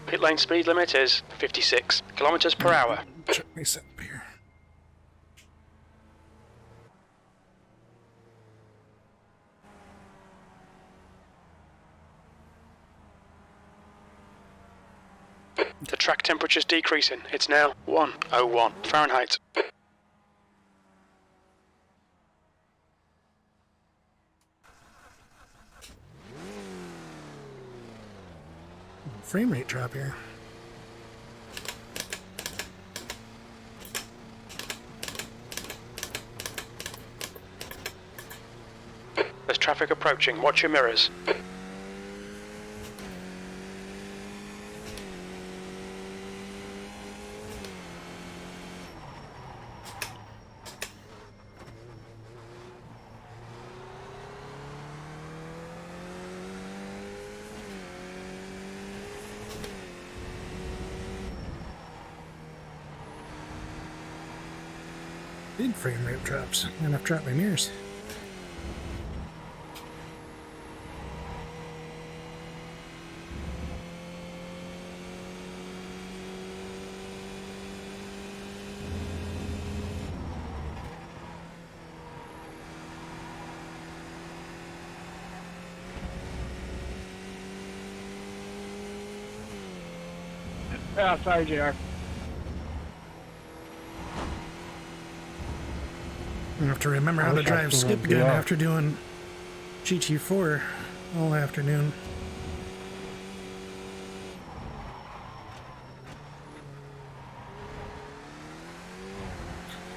Pit lane speed limit is 56 kilometers per hour. Check my setup here. The track temperature's decreasing. It's now 101 Fahrenheit. Frame rate drop here. There's traffic approaching. Watch your mirrors. Big frame rate drops. I'm gonna have to drop my mirrors. Sorry, JR. I have to remember how to drive Skip again after doing GT4 all afternoon.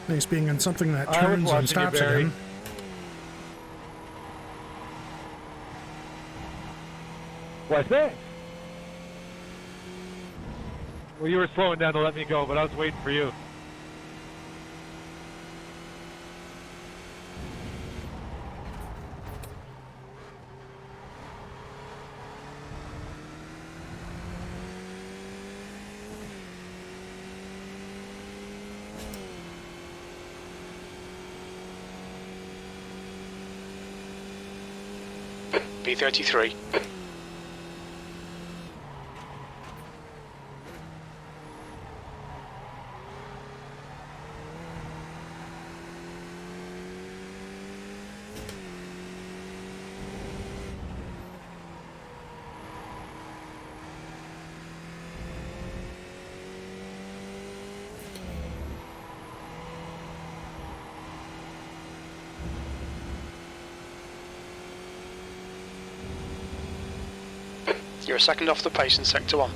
Nice being on something that turns and stops again. What's that? Well, you were slowing down to let me go, but I was waiting for you. B33. You're a second off the pace in Sector 1.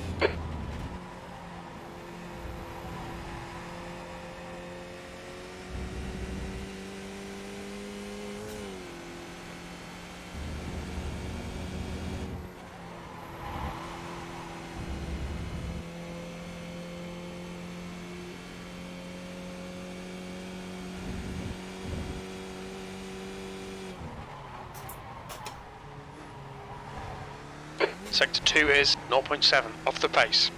Sector 2 is 0.7 off the pace.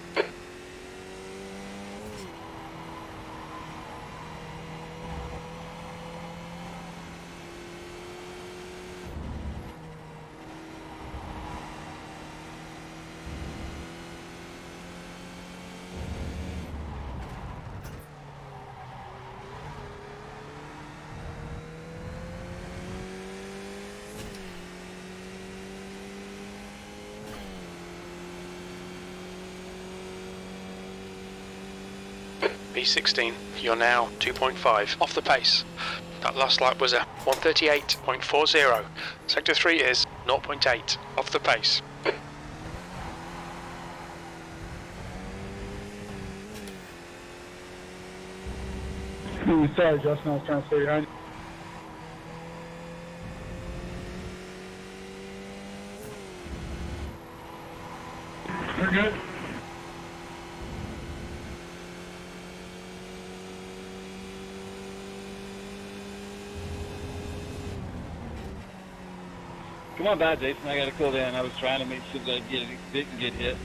B16, you're now 2.5 off the pace. That last lap was a 138.40. Sector 3 is 0.8 off the pace. Sorry, Justin, I was trying to stay behind you. We're good. Come on back, Jason. I gotta cool down. I was trying to make sure that I didn't get hit.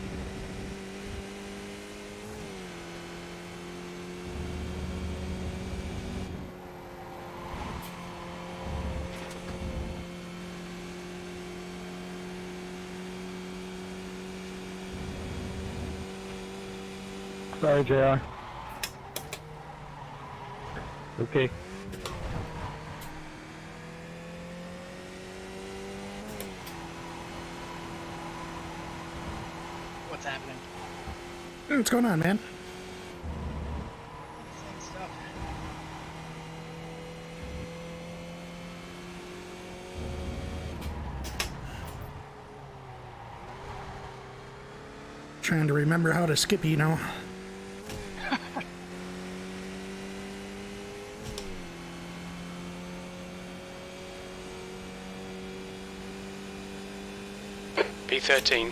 Sorry, JR. Okay. What's happening? Hey, what's going on, man? Same stuff. Trying to remember how to Skippy, you know. P13.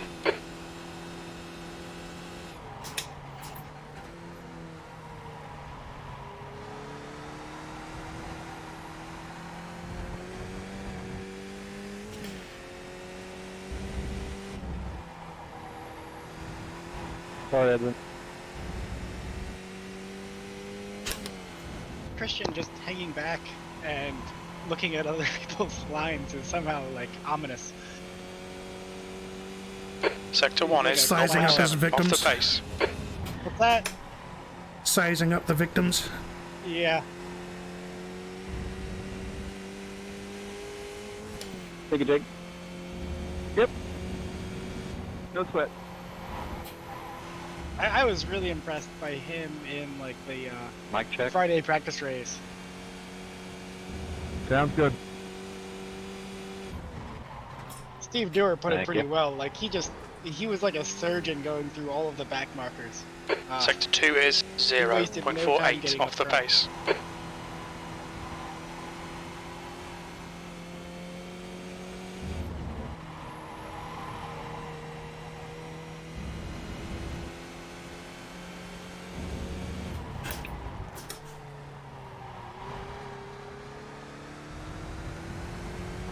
Sorry, Edwin. Christian just hanging back and looking at other people's lines is somehow like ominous. Sector 1 is Sizing up his 0.7 off victims. the pace. What's that? Sizing up the victims. Yeah. Take a dig. Yep. No sweat. I was really impressed by him in like the Mic check. Friday practice race. Sounds good. Steve Dewar put it Thank pretty you. well. Like he was like a surgeon going through all of the back markers. Sector 2 is wasted no time 0.48 getting off up the front. pace.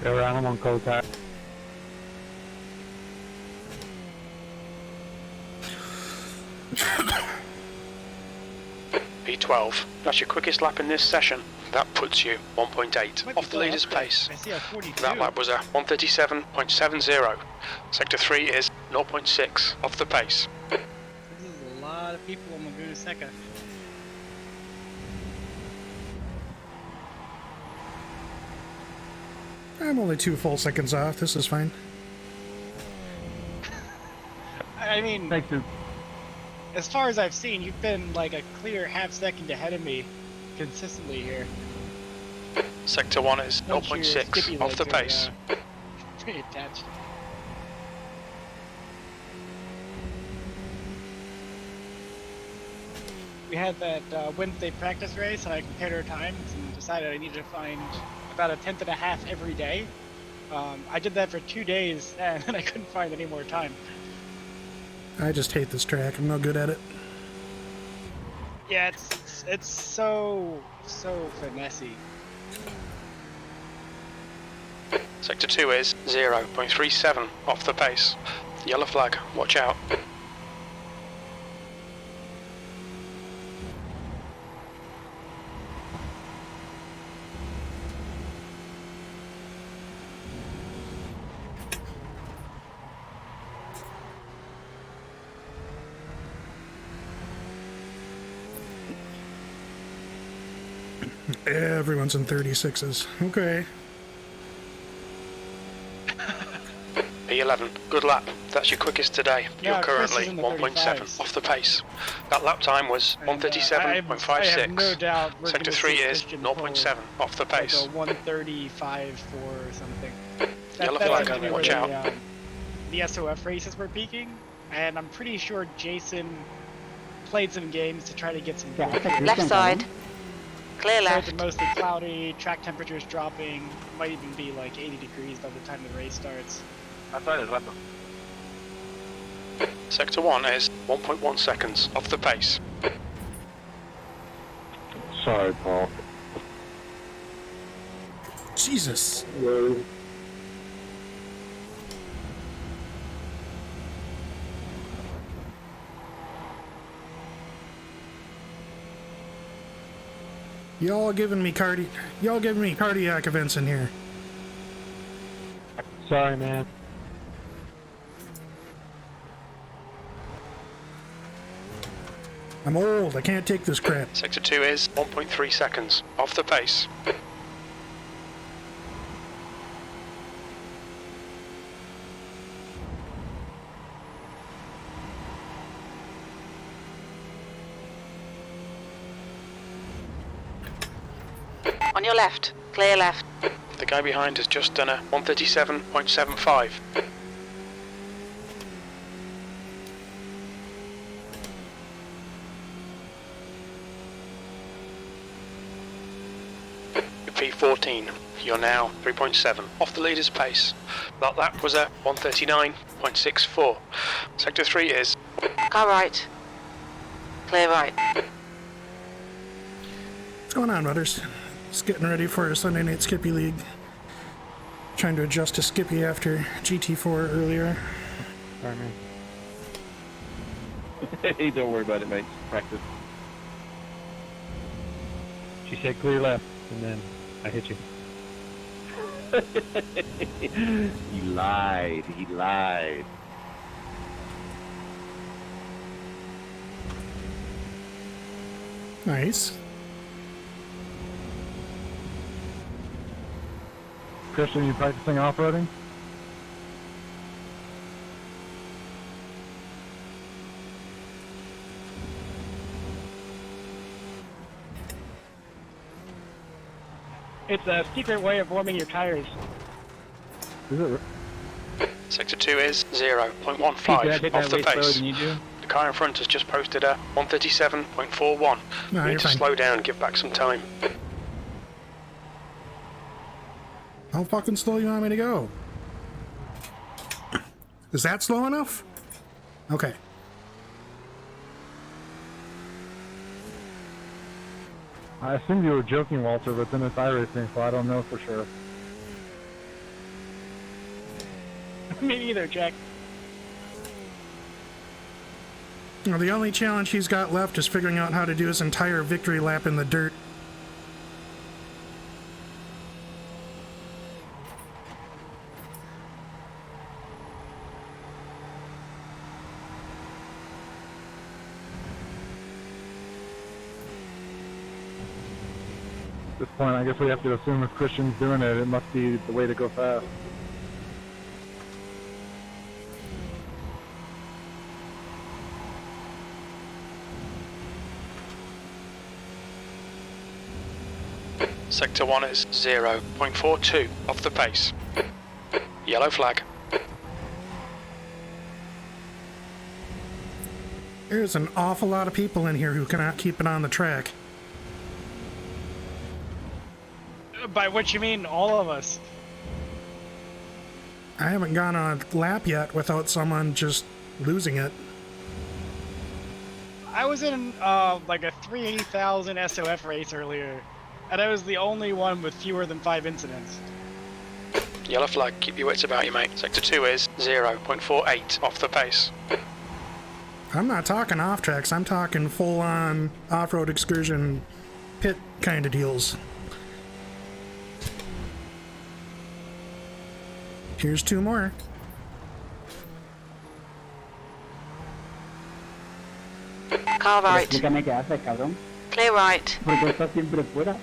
Go around, I'm on cold tire. P12. That's your quickest lap in this session. That puts you 1.8 Might be off the going leader's up there. pace. I see a 42. That lap was a 137.70. Sector 3 is 0.6 off the pace. This is a lot of people on Laguna Seca. I'm only 2 full seconds off. This is fine. I mean, Thanks, dude. as far as I've seen, you've been like a clear half second ahead of me consistently here. Sector 1 is Once your 0.6 Skippy off the legs pace. are, pretty attached. We had that Wednesday practice race, and I compared our times and decided I needed to find about a tenth and a half every day. I did that for 2 days, and then I couldn't find any more time. I just hate this track. I'm no good at it. Yeah, it's so finessey. Sector 2 is 0.37 off the pace. Yellow flag, watch out. Everyone's in 36s. Okay. P11, good lap. That's your quickest today. Yeah, You're Chris currently is in the 1.7 35s. off the pace. That lap time was And, I have no 137.56. doubt we're Sector gonna 3 see is Christian 0.7 off the pull pace. like a 135 or something. Yellow That's flag, usually watch where out. the SOF races were peaking, and I'm pretty sure Jason played some games to try to get some. Left side. Clear It's left. mostly cloudy, track temperatures dropping, might even be like 80 degrees by the time the race starts. Sector 1 is 1.1 seconds off the pace. Sorry, Paul. Jesus. Y'all giving me cardiac events in here. Sorry, man. I'm old. I can't take this crap. Sector 2 is 1.3 seconds off the pace. On your left. Clear left. The guy behind has just done a 137.75. P14. You're now 3.7 off the leader's pace. That lap was a 139.64. Sector 3 is Car right. Clear right. What's going on, Rudders? Just getting ready for a Sunday Night Skippy League. Trying to adjust to Skippy after GT4 earlier. Sorry, man. Hey, don't worry about it, mate. Practice. She said clear left, and then I hit you. He lied. He lied. Nice. Christian, you practicing off-roading? It's a secret way of warming your tires. Is it? Sector 2 is Pete, did I 0.15 hit off that the way slower pace. than you do? The car in front has just posted a 137.41. No, You you're need to fine. slow down and give back some time. How fucking slow you want me to go? Is that slow enough? Okay. I assumed you were joking, Walter, but then it's iRacing, so I don't know for sure. Me neither, Jack. Well, the only challenge he's got left is figuring out how to do his entire victory lap in the dirt. At this point, I guess we have to assume if Christian's doing it, it must be the way to go fast. Sector 1 is 0.42 off the pace. Yellow flag. There's an awful lot of people in here who cannot keep it on the track. By which you mean all of us. I haven't gone on a lap yet without someone just losing it. I was in like a 3,000 SOF race earlier, and I was the only one with fewer than 5 incidents. Yellow flag, keep your wits about you, mate. Sector 2 is 0.48 off the pace. I'm not talking off tracks, I'm talking full on off-road excursion pit kind of deals. Here's 2 more. Car right. Explícame qué haces, cabrón. Clear right. Porque estás siempre fuera.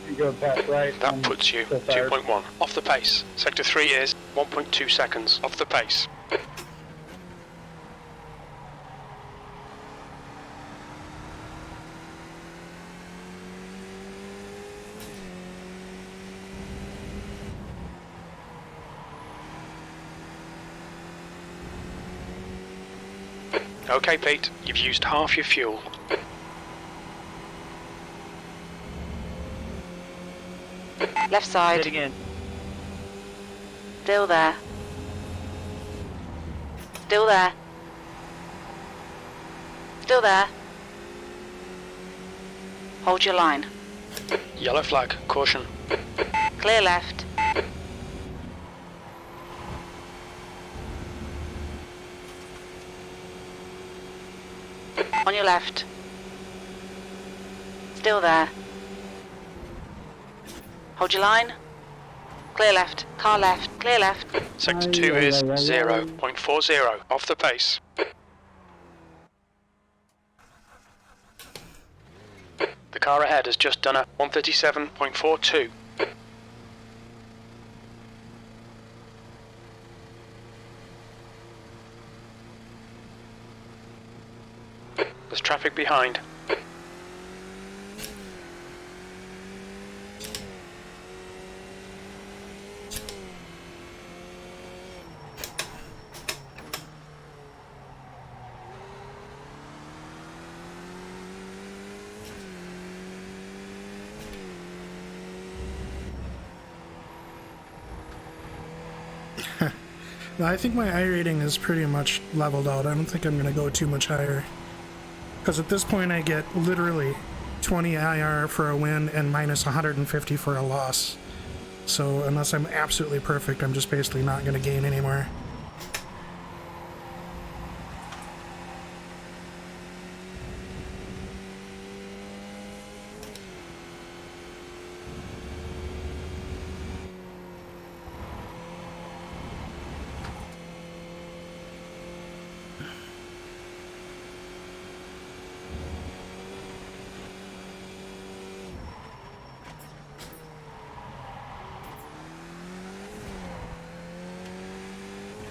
You go past right. That puts you 2.1 off the pace. Sector 3 is 1.2 seconds off the pace. Okay, Pete, you've used half your fuel. Left side. again. Still there. Still there. Still there. Hold your line. Yellow flag, caution. Clear left. On your left. Still there. Hold your line. Clear left. Car left. Clear left. Sector Aye, 2 aye, is aye, aye, 0.40 off the pace. The car ahead has just done a 137.42. There's traffic behind. No, I think my I rating is pretty much leveled out. I don't think I'm going to go too much higher. Because at this point I get literally 20 IR for a win and minus 150 for a loss. So unless I'm absolutely perfect, I'm just basically not going to gain anymore.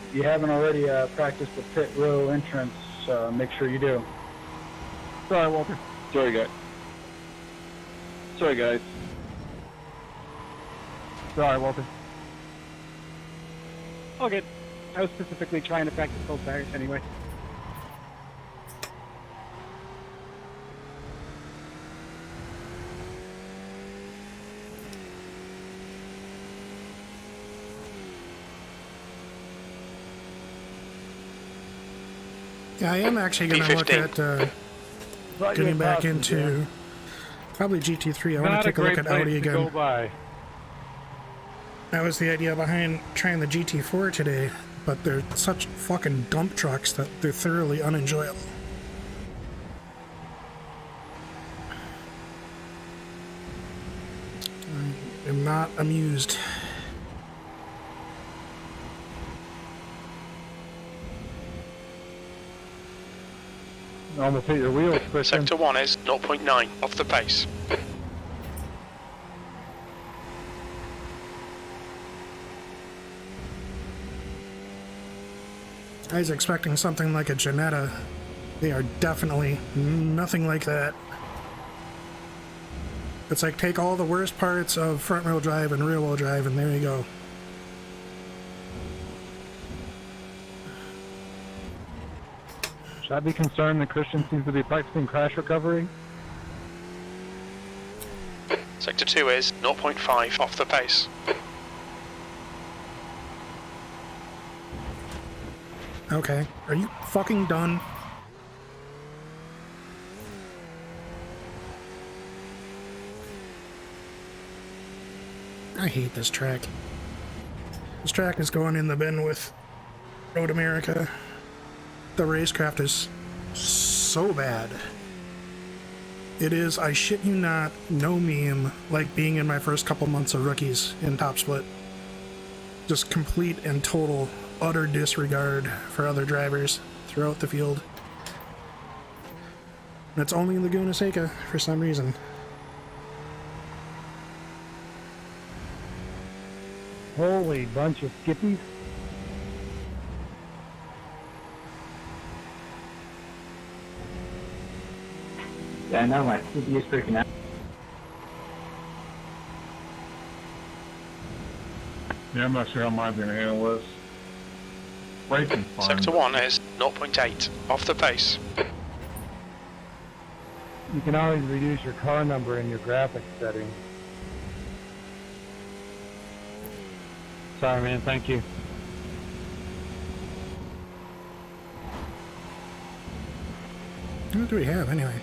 If you haven't already practiced the pit row entrance, make sure you do. Sorry, Walter. Sorry, guys. Sorry, guys. Sorry, Walter. All good. I was specifically trying to practice both tires anyway. Yeah, I am actually going to look at Thought you getting had back passed into me, probably GT3. I want Not to a take a look great at Audi place to again. go by. That was the idea behind trying the GT4 today, but they're such fucking dump trucks that they're thoroughly unenjoyable. I am not amused. Almost hit your wheels, Christian. Sector 1 is 0.9 off the pace. I was expecting something like a Jannetta. They are definitely nothing like that. It's like take all the worst parts of front-wheel drive and rear-wheel drive, and there you go. Should I be concerned that Christian seems to be practicing crash recovery? Sector 2 is 0.5 off the pace. Okay, are you fucking done? I hate this track. This track is going in the bin with Road America. The racecraft is so bad. It is, I shit you not, no meme like being in my first couple months of rookies in Top Split. Just complete and total, utter disregard for other drivers throughout the field. And it's only in Laguna Seca for some reason. Holy bunch of skippies. Yeah, I know my CPU is freaking out. Yeah, I'm not sure how mine's going to handle this. Racing's fine. Sector 1 is 0.8 off the pace. You can always reduce your car number in your graphics settings. Sorry, man. Thank you. What do we have anyway?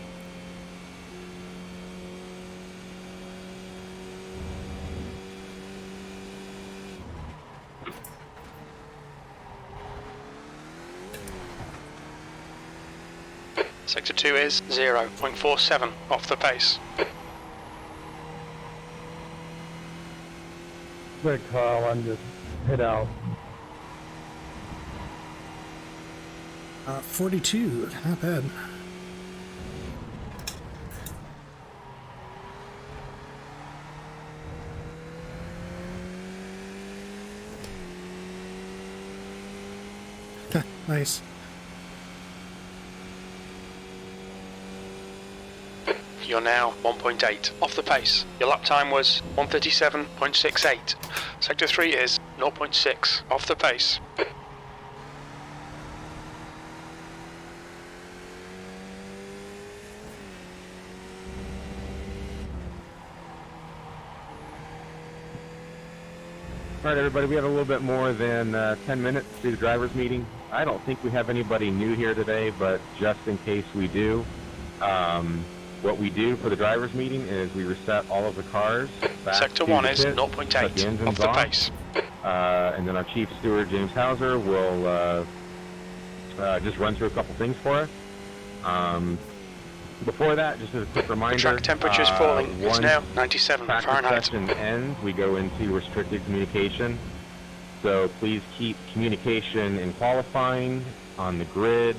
Sector 2 is 0.47 off the pace. quick, Carl. I'm just hit out. 42, not bad. Nice. You're now 1.8 off the pace. Your lap time was 137.68. Sector 3 is 0.6 off the pace. All right, everybody, we have a little bit more than 10 minutes to do the driver's meeting. I don't think we have anybody new here today, but just in case we do, what we do for the driver's meeting is we reset all of the cars back Sector to 1 the is pit, 0.8 shut the engines off the off, pace. and then our chief steward, James Hauser, will just run through a couple things for us. Before that, just as a quick reminder, Track temperature is falling. It's once now 97 practice Fahrenheit. session ends, we go into restricted communication. So please keep communication in qualifying, on the grid,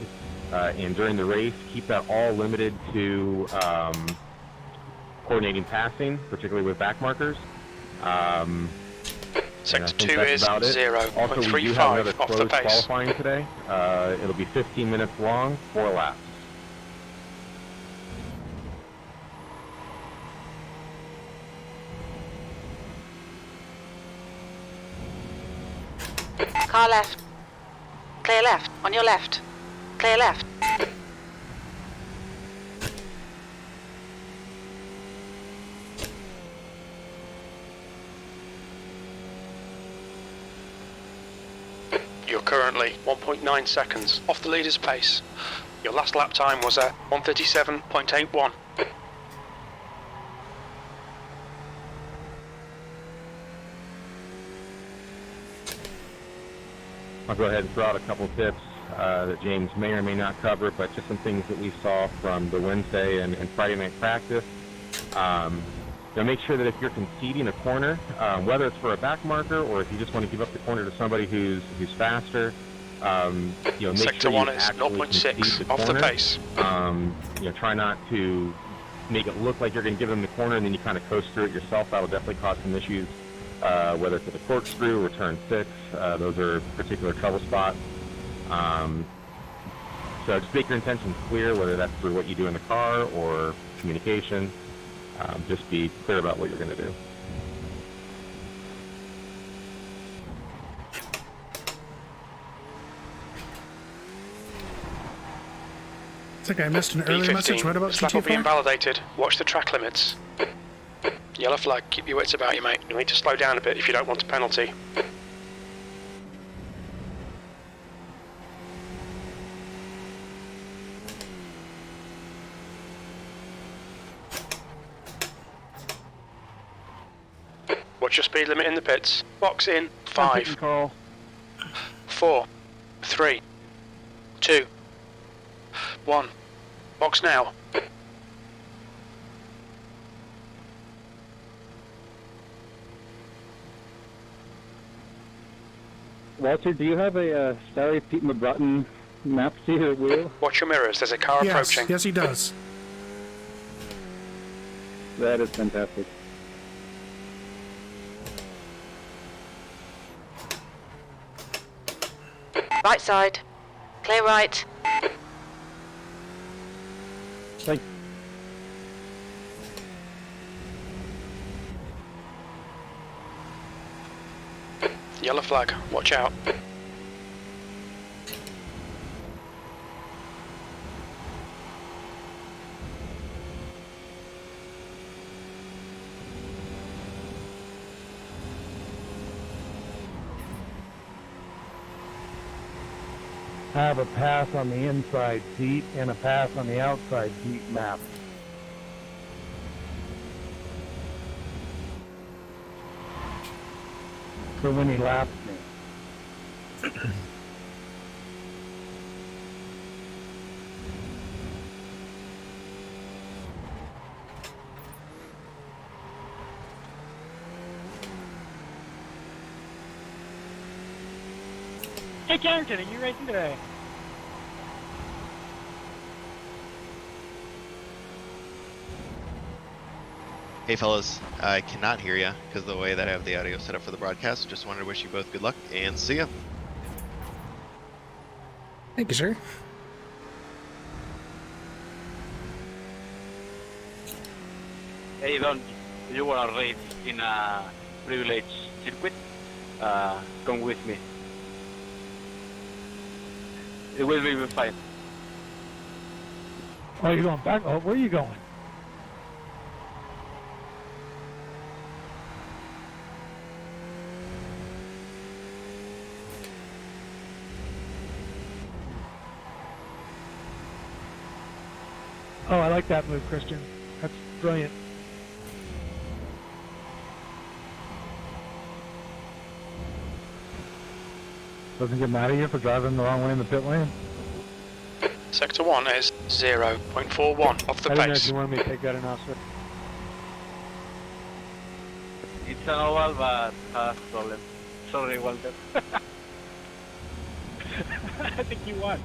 and during the race. Keep that all limited to coordinating passing, particularly with back markers. Sector 2 is Also, we do have another 0.35 off the closed pace. qualifying today. It'll be 15 minutes long, 4 laps. Car left. Clear left. On your left. Clear left. You're currently 1.9 seconds off the leader's pace. Your last lap time was at 137.81. I'll go ahead and throw out a couple tips that James may or may not cover, but just some things that we saw from the Wednesday and Friday night practice. Make sure that if you're conceding a corner, whether it's for a back marker or if you just want to give up the corner to somebody who's faster, make Sector sure 1 you is actually 0.6 concede the off corner. the pace. Try not to make it look like you're going to give them the corner and then you kind of coast through it yourself. That'll definitely cause some issues. Whether it's at the corkscrew or turn 6, those are particular trouble spots. So just make your intentions clear, whether that's through what you do in the car or communication. Just be clear about what you're going to do. I think I missed an earlier message. What about This lap will be GT4? invalidated. Watch the track limits. Yellow flag, keep your wits about you, mate. You'll need to slow down a bit if you don't want a penalty. Watch your speed limit in the pits. Box in. 5, Carl. 4, 3, 2, 1. Box now. Walter, do you have a Starry Pete McBrutton map to your wheel? Watch your mirrors, there's a car Yes, approaching. yes, he does. That is fantastic. Right side. Clear right. Thank Yellow flag, watch out. Have a pass on the inside seat and a pass on the outside seat map. For when he laps me. Hey, Carrington, are you racing today? Hey fellas, I cannot hear you because of the way that I have the audio set up for the broadcast. Just wanted to wish you both good luck and see ya. Thank you, sir. Hey, Don, you want to race in a privileged circuit? Come with me. It will be fine. Oh, you're going back? Oh, where are you going? Oh, I like that move, Christian. That's brilliant. Doesn't get mad at you for driving the wrong way in the pit lane? Sector 1 is 0.41 off the I didn't know if pace. you wanted me to take that or not, sir. It's an oval, but has problem. Sorry, Walter. I think you won.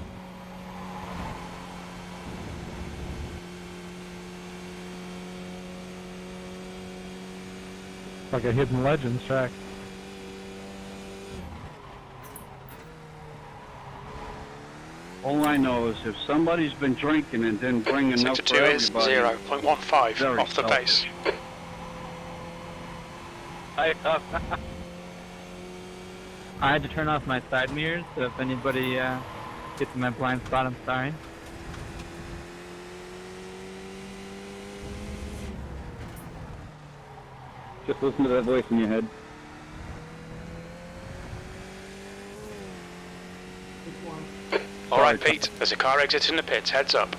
Like a Hidden Legends track. All I know is if somebody's been drinking and didn't bring enough Sector for 2 is everybody, 0.15 very off the pace. I had to turn off my side mirrors, so if anybody gets in my blind spot, I'm sorry. just listen to that voice in your head. Alright, Pete, there's a car exiting the pits, heads up.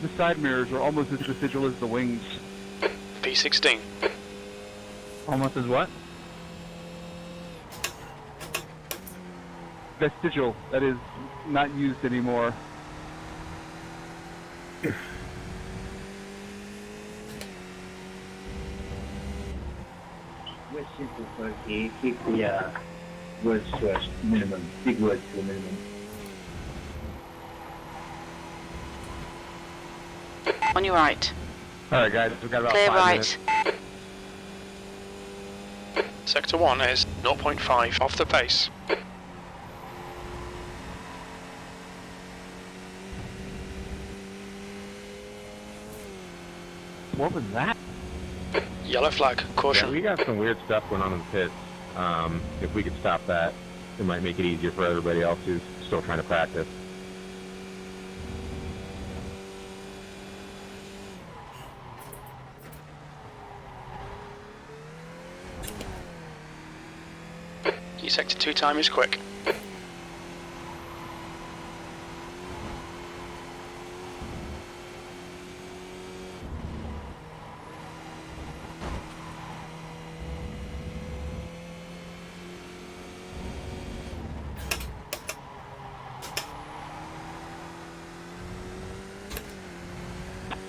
The side mirrors are almost as vestigial as the wings. P16. Almost as what? Vestigial, that is, not used anymore. Which is the keep the words to a minimum, big words to a minimum. On your right. Alright guys, we've got about Clear 5 right. minutes. Sector 1 is 0.5 off the pace. What was that? Yellow flag, Yeah, caution. we got some weird stuff going on in the pits. If we could stop that, it might make it easier for everybody else who's still trying to practice. Your Sector 2 time is quick.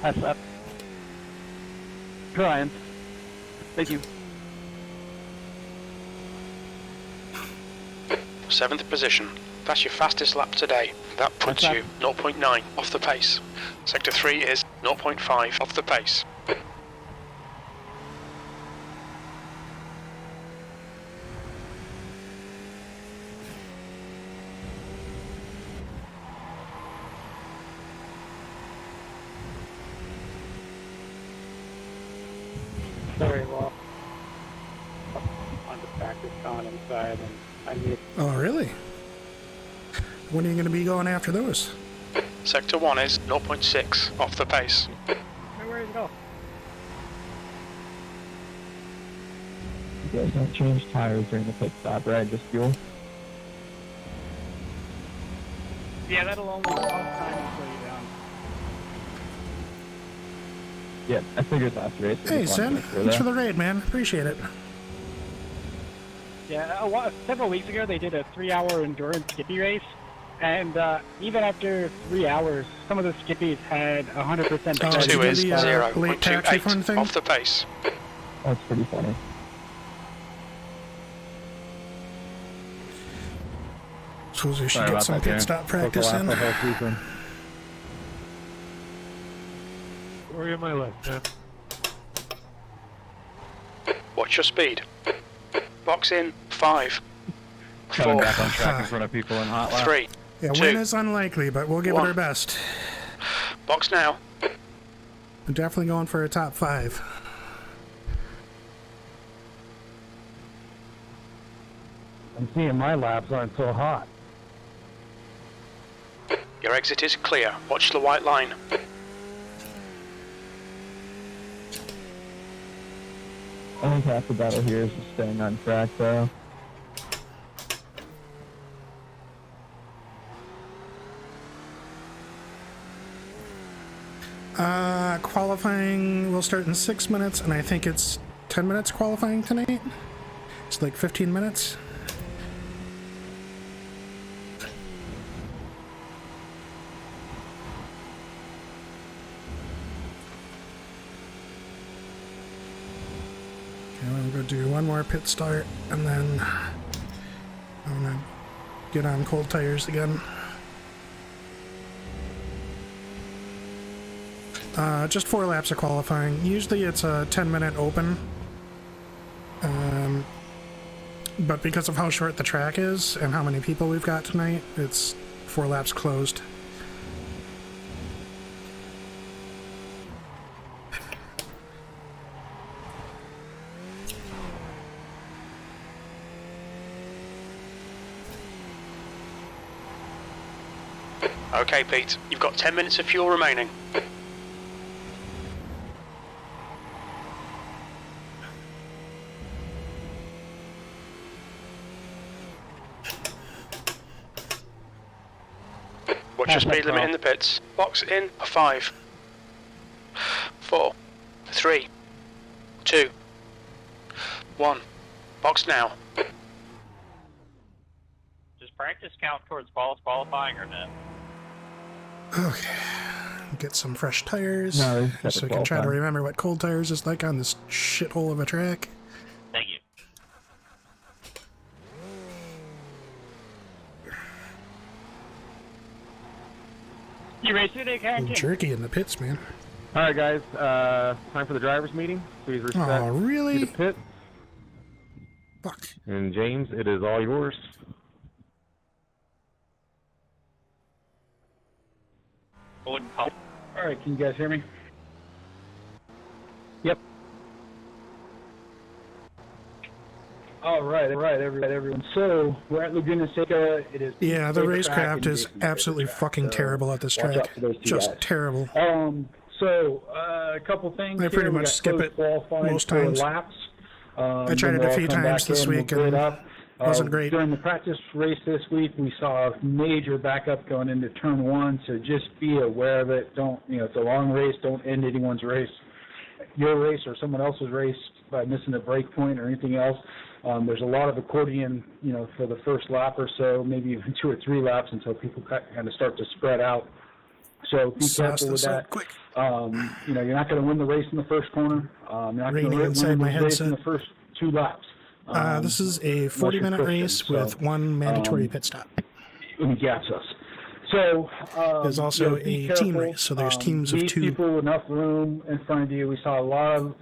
That's up. Trying. Thank you. 7th position. That's your fastest lap today. That puts What's you 0.9 off the pace. Sector 3 is 0.5 off the pace. Very well. On the practice on inside, and I need. Oh, really? When are you going to be going after those? Sector 1 is 0.6 off the pace. Where did it go? You guys don't change tires during the pit stop, right? Just fuel? Yeah, that'll only cause time to slow you down. Yeah, I figured last race. Hey, Sen. Thanks for the raid, man. Appreciate it. Yeah, several weeks ago they did a 3-hour endurance Skippy race, and even after 3 hours, some of the Skippies had 100% Oh, Sector did you 2 do is the, late tax refund 0.28 thing? off the pace. That's pretty funny. Suppose we should Sorry get about some that, pit Darren. stop Took practice the in. last whole season. Sorry on my left, man. Watch your speed. Box in 5, Coming 4, back on track in front of people in hot lap. 3. Yeah, 2. win is unlikely, but we'll give it One. our best. Box now. I'm definitely going for a top 5. I'm seeing my laps aren't so hot. Your exit is clear. Watch the white line. I think half the battle here is just staying on track, though. Qualifying will start in 6 minutes, and I think it's 10 minutes qualifying tonight. It's like 15 minutes. Okay, I'm going to do one more pit start, and then I'm going to get on cold tires again. Just 4 laps of qualifying. Usually it's a 10-minute open. But because of how short the track is and how many people we've got tonight, it's 4 laps closed. Okay, Pete. You've got 10 minutes of fuel remaining. Watch your speed limit in the pits. Box in 5, 4, 3, 2, 1. Box now. Does practice count towards qualifying or no? Okay. Get some fresh tires. No, so we can try to remember what cold tires is like on this shithole of a track. Thank you. You ready to do that, Jerky in the pits, man. All right, guys. Time for the drivers' meeting. Please respect Oh, really? the pit. Fuck. And James, it is all yours. All right, can you guys hear me? Yep. All right, everyone. So we're at Laguna Seca. It is. Yeah, the big track racecraft and is big absolutely track, fucking so terrible at this watch track. out for those two Just guys. terrible. So a couple things. I pretty here. We much got skip close it qualifying most for times. Laps. I tried it then a we'll few all come times back this in, we'll week grid and up. wasn't great. During the practice race this week, we saw a major backup going into turn 1, so just be aware of it. Don't, it's a long race. Don't end anyone's race, your race or someone else's race by missing a break point or anything else. There's a lot of accordion, for the first lap or so, maybe even 2 or 3 laps until people kind of start to spread out. So be careful with that. Quick. You're not going to win the race in the first corner. You're not going to Raining win inside the my race in headset. the first 2 laps. This is a 40-minute race with 1 mandatory pit stop. He gaps us. So there's also be a team careful. race, so there's teams of Leave 2. people with enough room in front of you. We saw a lot of,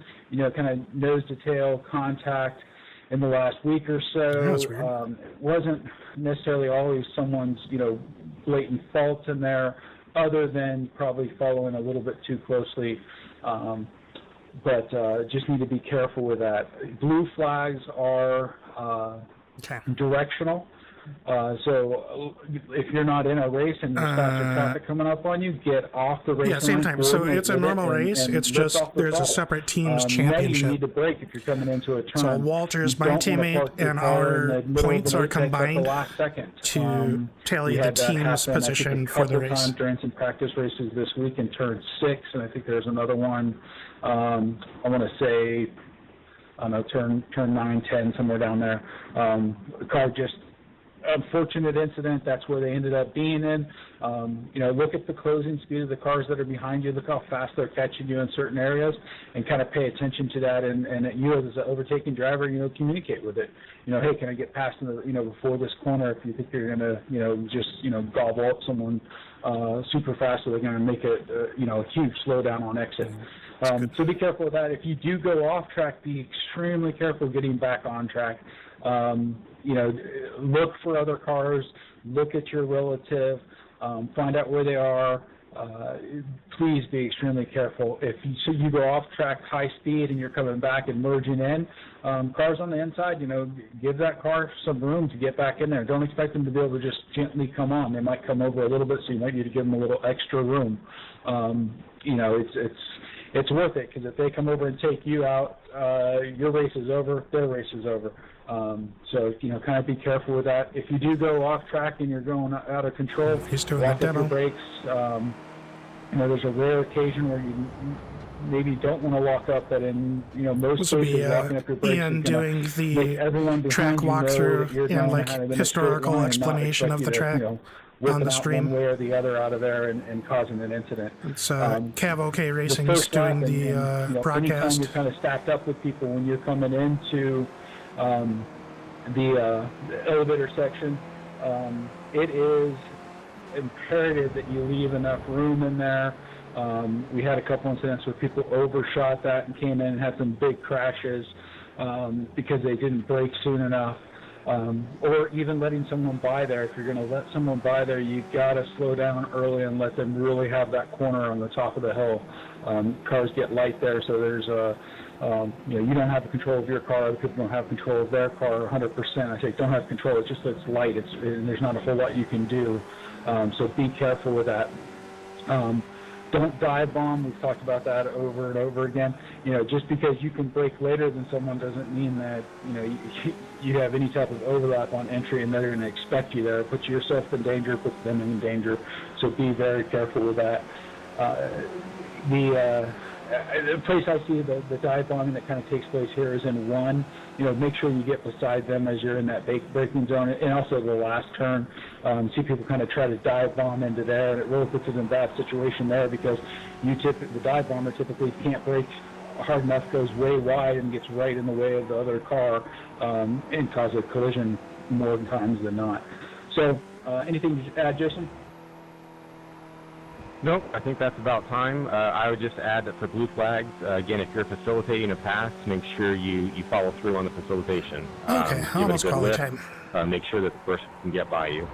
kind of nose-to-tail contact in the last week or so. That's weird. It wasn't necessarily always someone's, blatant fault in there, other than probably following a little bit too closely. But just need to be careful with that. Blue flags are directional. So if you're not in a race and there's faster traffic coming up on you, get off the race. Yeah, same time. So it's a normal race. It's just there's a separate team's championship. You need to brake if you're coming into a turn. So Walter's my teammate, and our points are combined to tally the team's position for the race. During some practice races this week in turn 6, and I think there's another one. I want to say, I don't know, turn 9, 10, somewhere down there. The car just unfortunate incident. That's where they ended up being in. Look at the closing speed of the cars that are behind you. Look how fast they're catching you in certain areas, and kind of pay attention to that. And you as an overtaking driver, communicate with it. Hey, can I get past before this corner? If you think you're gonna, just gobble up someone super fast, so they're gonna make it, a huge slowdown on exit. So be careful with that. If you do go off track, be extremely careful getting back on track. Look for other cars, look at your relative, find out where they are. Please be extremely careful. If you go off track high speed and you're coming back and merging in, cars on the inside, give that car some room to get back in there. Don't expect them to be able to just gently come on. They might come over a little bit, so you might need to give them a little extra room. It's worth it, because if they come over and take you out, your race is over, their race is over. So kind of be careful with that. If you do go off track and you're going out of control, walk up your brakes. There's a rare occasion where you maybe don't want to walk up, but in most cases, walking up your brakes Ian is doing the track walkthrough and like historical explanation of the track on the stream. One way or the other out of there and causing an incident. It's Cav OK Racing's doing the broadcast. Anytime you're kind of stacked up with people when you're coming into the elevator section, it is imperative that you leave enough room in there. We had a couple incidents where people overshot that and came in and had some big crashes because they didn't brake soon enough. Or even letting someone by there. If you're going to let someone by there, you got to slow down early and let them really have that corner on the top of the hill. Cars get light there, so there's you don't have control of your car. Other people don't have control of their car 100%. I say don't have control. It's just that it's light. There's not a whole lot you can do. So be careful with that. Don't dive bomb. We've talked about that over and over again. Just because you can brake later than someone doesn't mean that you have any type of overlap on entry and they're going to expect you there. Put yourself in danger, put them in danger. So be very careful with that. The place I see the dive bombing that kind of takes place here is in one. Make sure you get beside them as you're in that braking zone, and also the last turn. See people kind of try to dive bomb into there, and it really puts us in a bad situation there because the dive bomber typically can't brake hard enough, goes way wide and gets right in the way of the other car and cause a collision more times than not. So anything to add, Jason? Nope, I think that's about time. I would just add that for blue flags, again, if you're facilitating a pass, make sure you follow through on the facilitation. Okay, almost call it time. Make sure that the person can get by you.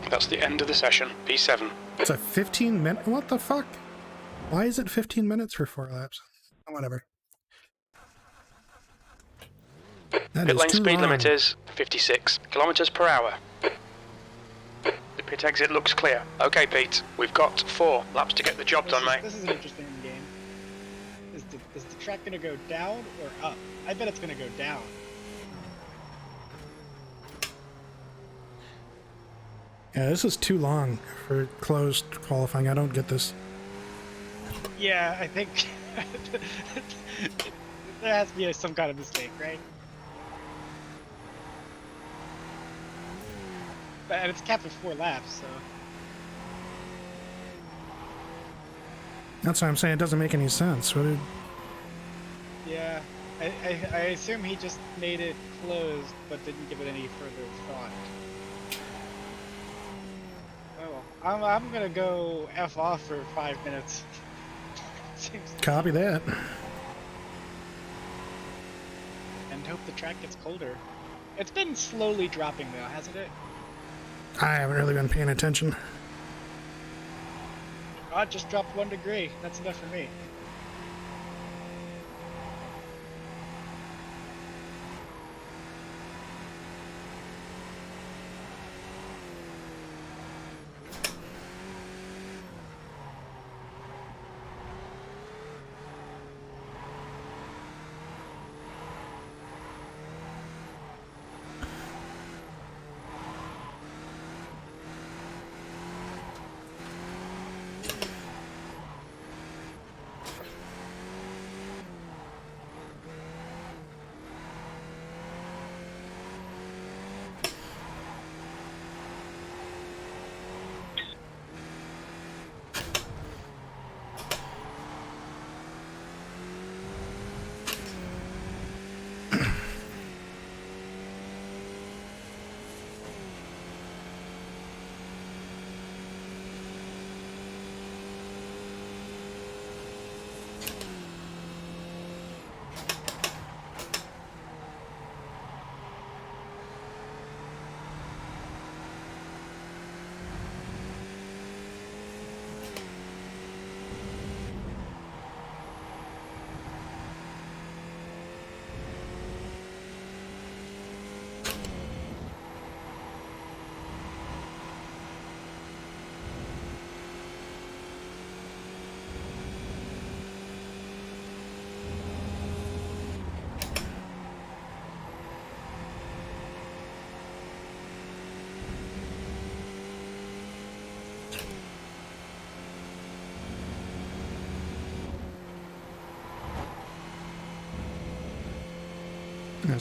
That's the end of the session. P7. It's a 15-minute... What the fuck? Why is it 15 minutes for 4 laps? Oh, whatever. Pit lane speed limit is 56 kilometers per hour. The pit exit looks clear. Okay, Pete, we've got 4 laps to get the job done, mate. This is an interesting game. Is the track going to go down or up? I bet it's going to go down. Yeah, this is too long for closed qualifying. I don't get this. Yeah, I think there has to be some kind of mistake, right? And it's capped at 4 laps, so... That's what I'm saying. It doesn't make any sense. Yeah, I assume he just made it closed, but didn't give it any further thought. Oh, well, I'm gonna go F off for 5 minutes. Copy that. And hope the track gets colder. It's been slowly dropping though, hasn't it? I haven't really been paying attention. Oh, it just dropped 1 degree. That's enough for me.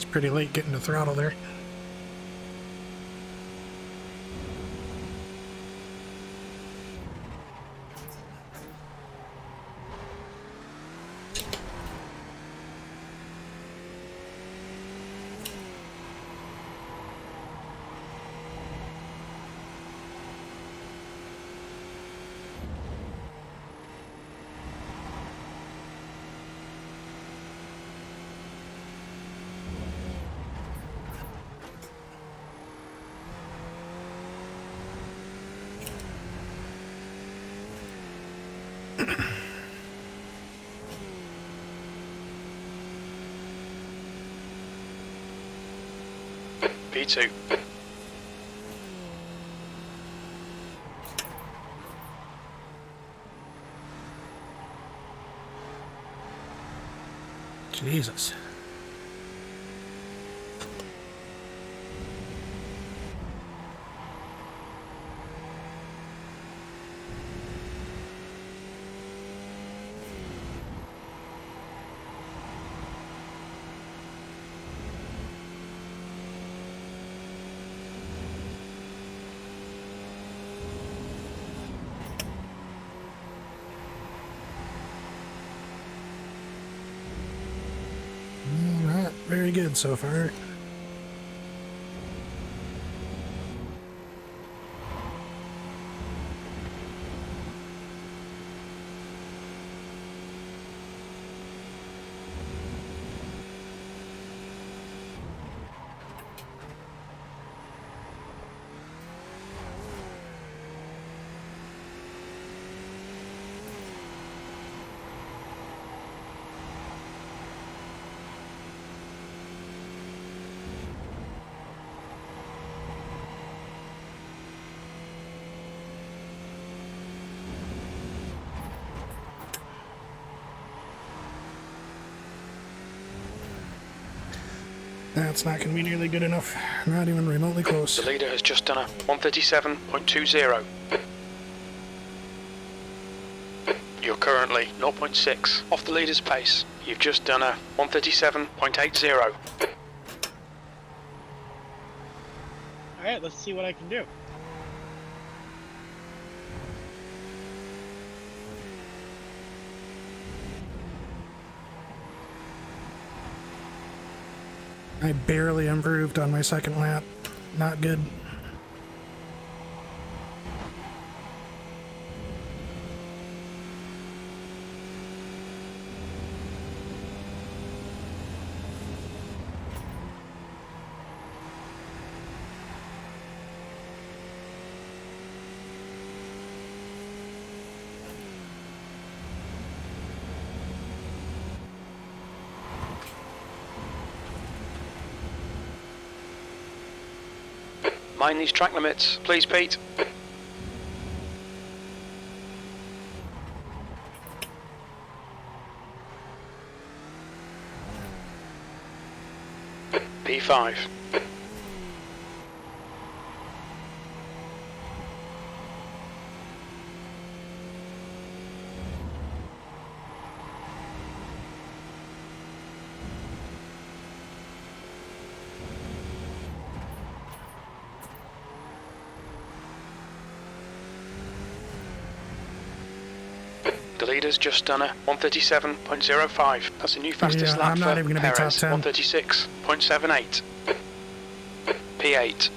it's pretty late getting to throttle there. P2. Jesus. Not very good so far. That's not going to be nearly good enough. Not even remotely close. The leader has just done a 137.20. You're currently 0.6 off the leader's pace. You've just done a 137.80. Alright, let's see what I can do. I barely improved on my second lap. Not good. Mind these track limits, please, Pete. P5. The leader's just done a 137.05. That's the new fastest lap I'm not for even gonna be top Perez. 10. 136.78. P8.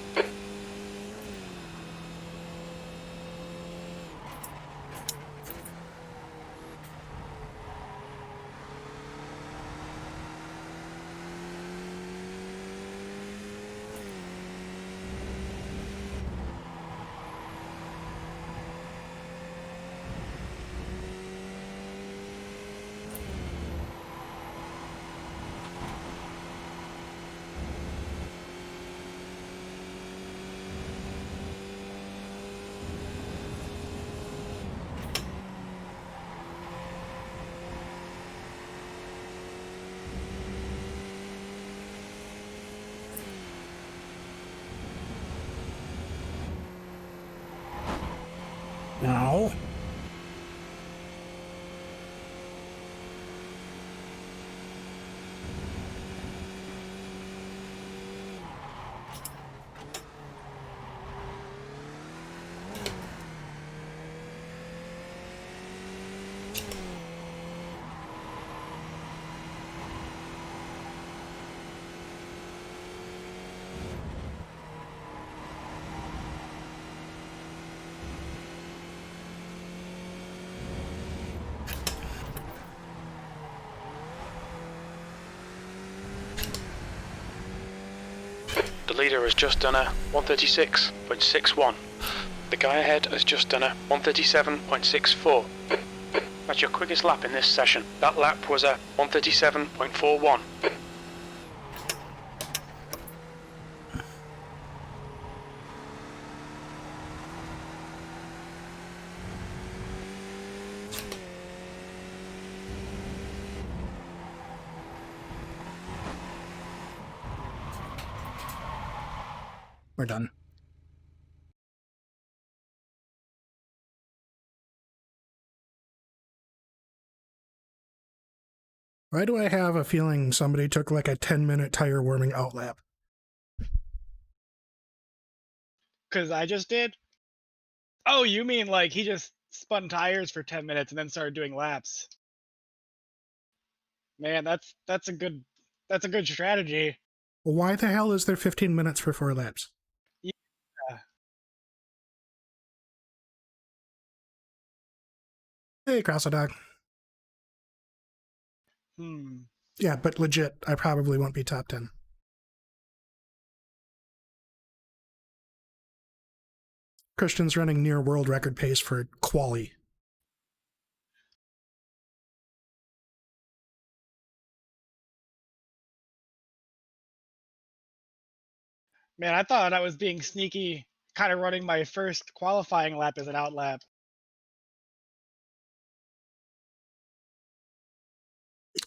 No. The leader has just done a 136.61. The guy ahead has just done a 137.64. That's your quickest lap in this session. That lap was a 137.41. We're done. Why do I have a feeling somebody took like a 10-minute tire warming out lap? Because I just did. Oh, you mean like he just spun tires for 10 minutes and then started doing laps? Man, that's a good strategy. Well, why the hell is there 15 minutes for 4 laps? Yeah. Hey, Cross a Dog. Yeah, but legit, I probably won't be top 10. Christian's running near world record pace for quali. Man, I thought I was being sneaky, kind of running my first qualifying lap as an out lap.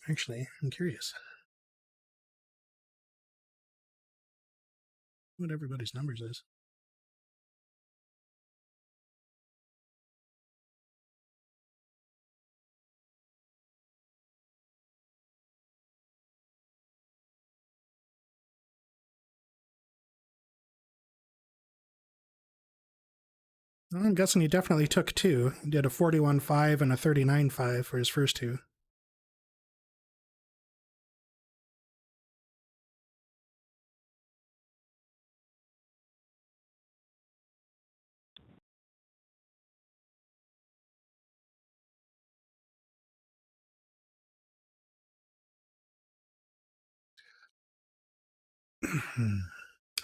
Actually, I'm curious what everybody's numbers is. Well, I'm guessing he definitely took 2. He did a 41.5 and a 39.5 for his first 2.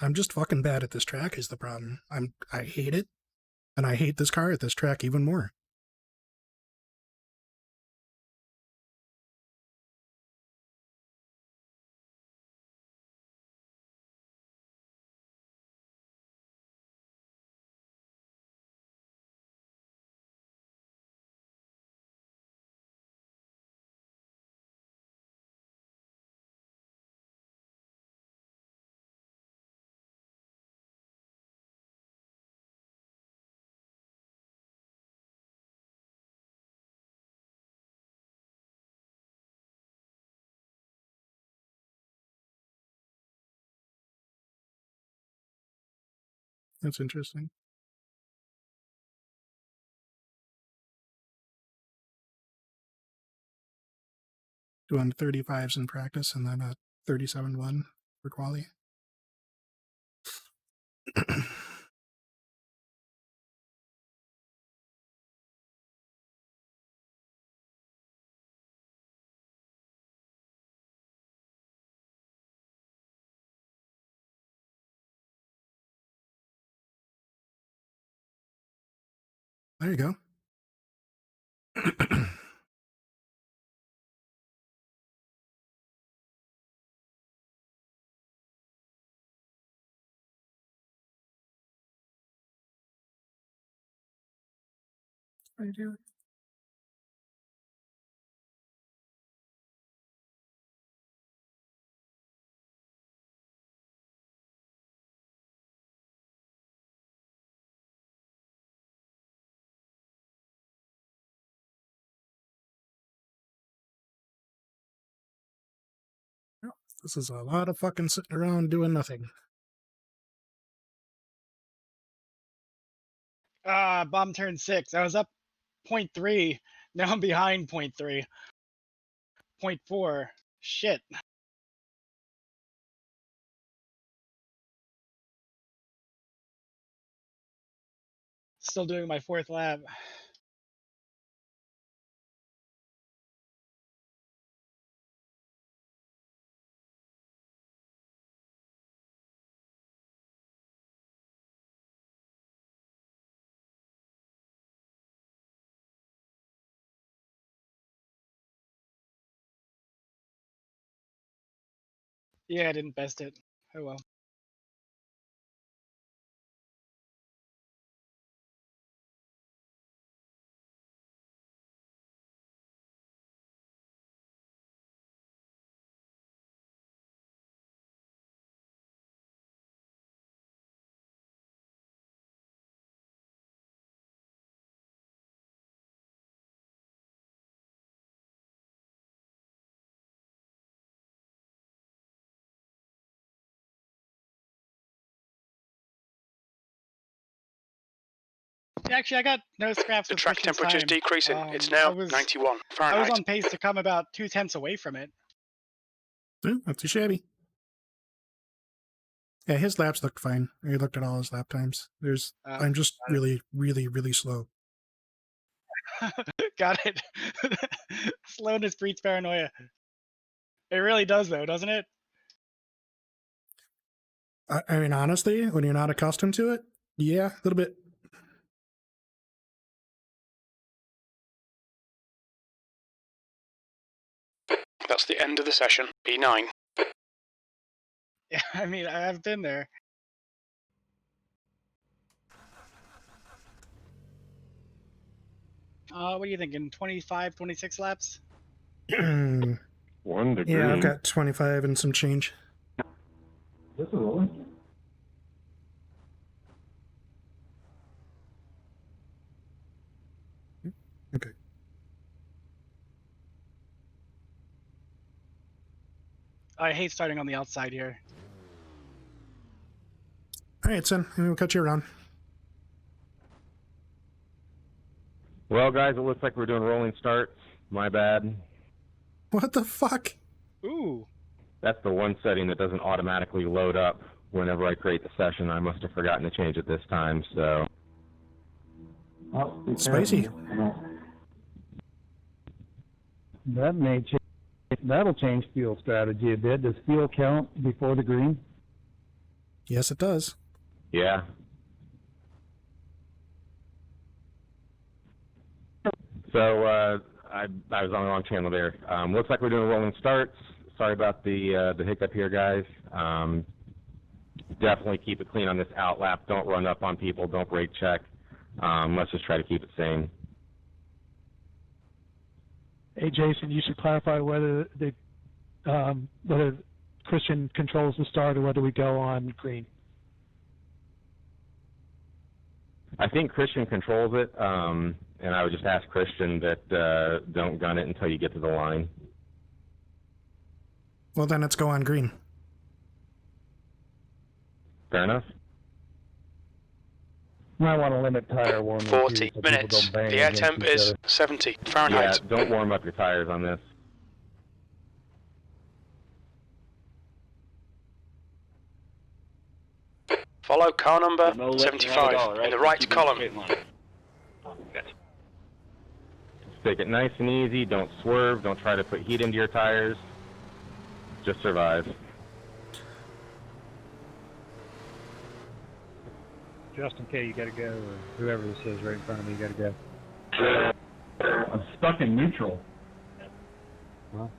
I'm just fucking bad at this track is the problem. I hate it, and I hate this car at this track even more. That's interesting. Doing 35s in practice and then a 37.1 for quali. There you go. I do. This is a lot of fucking sitting around doing nothing. Bomb turn 6. I was up 0.3. Now I'm behind 0.3. 0.4. Shit. Still doing my 4th lap. Yeah, I didn't best it. Oh well. Actually, I got no scraps The with track Christian's temperature is time. decreasing. It's now 91 Fahrenheit. I was on pace to come about 2/10 away from it. Not too shabby. Yeah, his laps looked fine. I looked at all his lap times. I'm just really, really, really slow. Got it. Slowness breeds paranoia. It really does, though, doesn't it? I mean, honestly, when you're not accustomed to it, yeah, a little bit. That's the end of the session. P9. Yeah, I mean, I've been there. What are you thinking? 25, 26 laps? 1 degree. Yeah, I've got 25 and some change. This is rolling. Okay. I hate starting on the outside here. All right, son. We'll cut you around. Well, guys, it looks like we're doing rolling starts. My bad. What the fuck? Ooh. That's the one setting that doesn't automatically load up whenever I create the session. I must have forgotten to change it this time, so... Oh, Spicy. That'll change fuel strategy a bit. Does fuel count before the green? Yes, it does. Yeah. So, I was on the wrong channel there. Looks like we're doing rolling starts. Sorry about the hiccup here, guys. Definitely keep it clean on this out lap. Don't run up on people. Don't brake check. Let's just try to keep it sane. Hey, Jason, you should clarify whether Christian controls the start or whether we go on green. I think Christian controls it, and I would just ask Christian that don't gun it until you get to the line. Well, then let's go on green. Fair enough. I want to limit tire warming. 40 minutes. The air temp is 70 Fahrenheit. Yeah, don't warm up your tires on this. Follow car number 75 in the right column. Take it nice and easy. Don't swerve. Don't try to put heat into your tires. Just survive. Justin K, you gotta go, or whoever this is right in front of me, you gotta go. I'm stuck in neutral. Well,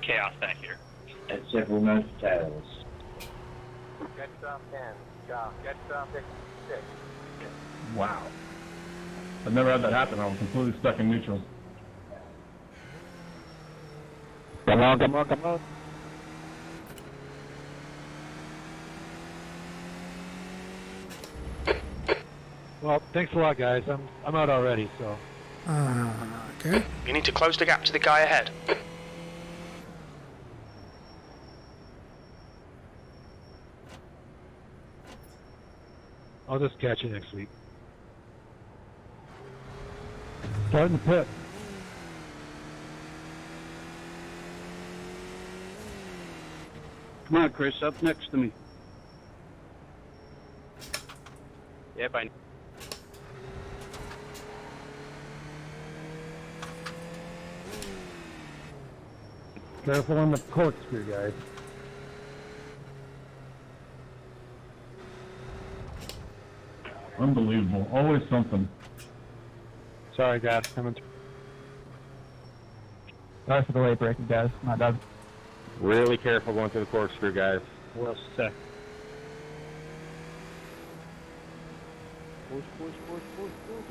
Chaos back here. At several months tails. get some 10, get some 6. Wow. I've never had that happen. I was completely stuck in neutral. Come on. Well, thanks a lot, guys. I'm out already, so. Okay. You need to close the gap to the guy ahead. I'll just catch you next week. Start in the pit. Come on, Chris, up next to me. Yep, I know. Careful on the corkscrew, guys. Unbelievable. Always something. Sorry, guys. Sorry for the late break, guys. My bad. Really careful going through the corkscrew, guys. Well set. Push, push, push, push, push.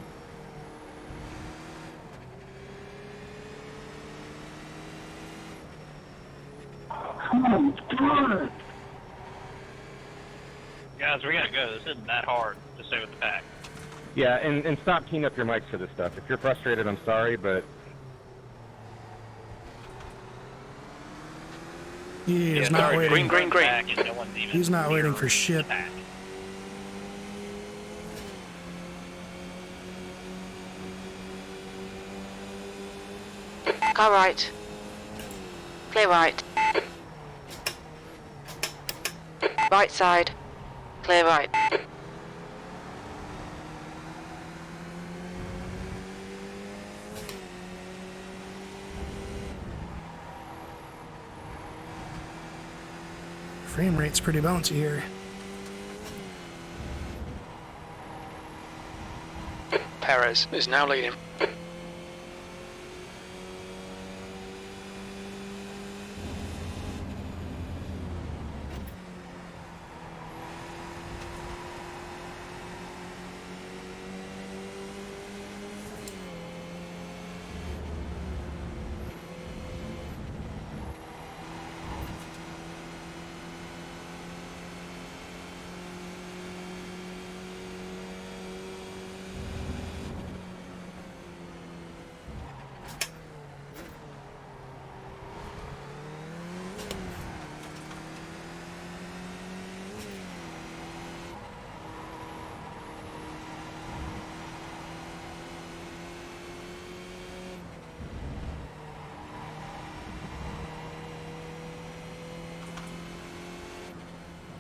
Guys, we gotta go. This isn't that hard to stay with the pack. Yeah, and stop keying up your mics for this stuff. If you're frustrated, I'm sorry, but He is not waiting. Green. He's not waiting for shit. Car right. Clear right. Right side. Clear right. Frame rate's pretty bouncy here. Perez is now leading.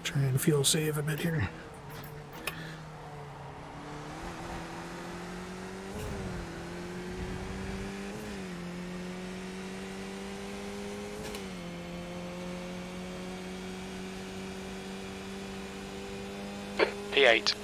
Trying to fuel save a bit here. P8.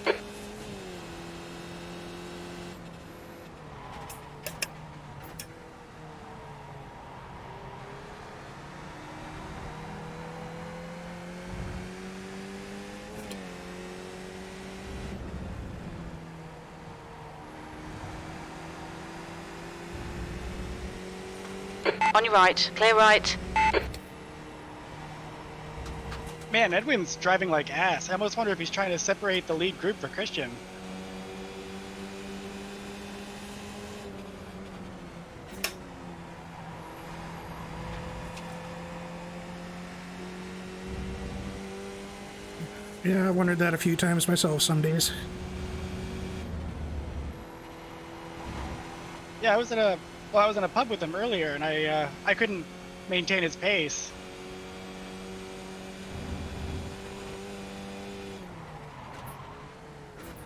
On your right. Clear right. Man, Edwin's driving like ass. I almost wonder if he's trying to separate the lead group for Christian. Yeah, I wondered that a few times myself some days. Yeah, I was in a pub with him earlier, and I couldn't maintain his pace.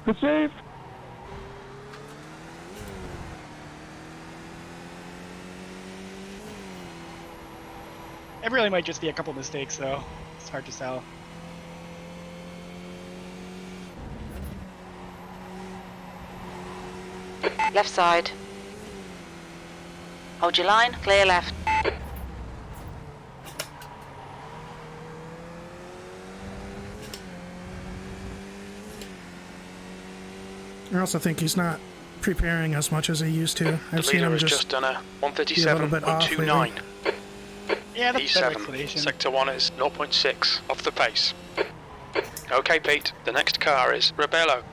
Good save. It really might just be a couple mistakes, though. It's hard to tell. Left side. Hold your line. Clear left. I also think he's not preparing as much as he used to. I've seen him has just done a 137.29. Yeah, that's better E7. explanation. Sector 1 is 0.6 off the pace. Okay, Pete. The next car is Rebello.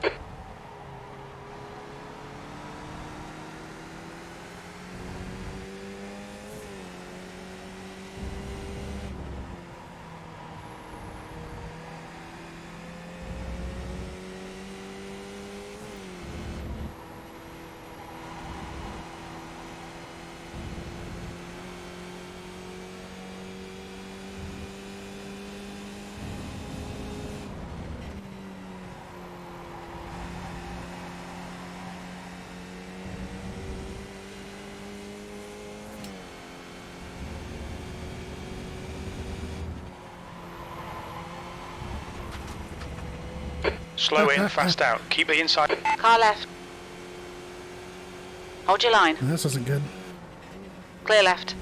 Slow in, fast out. Keep the inside. Car left. Hold your line. This isn't good. Clear left.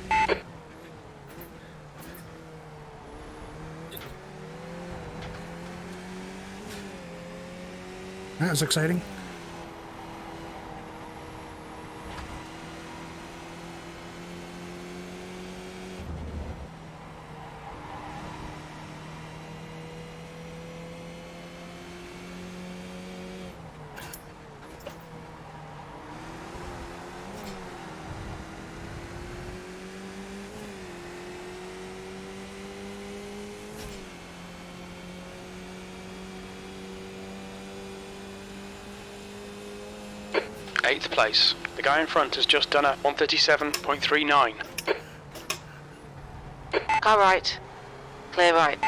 That was exciting. Eighth place. The guy in front has just done a 137.39. Car right. Clear right.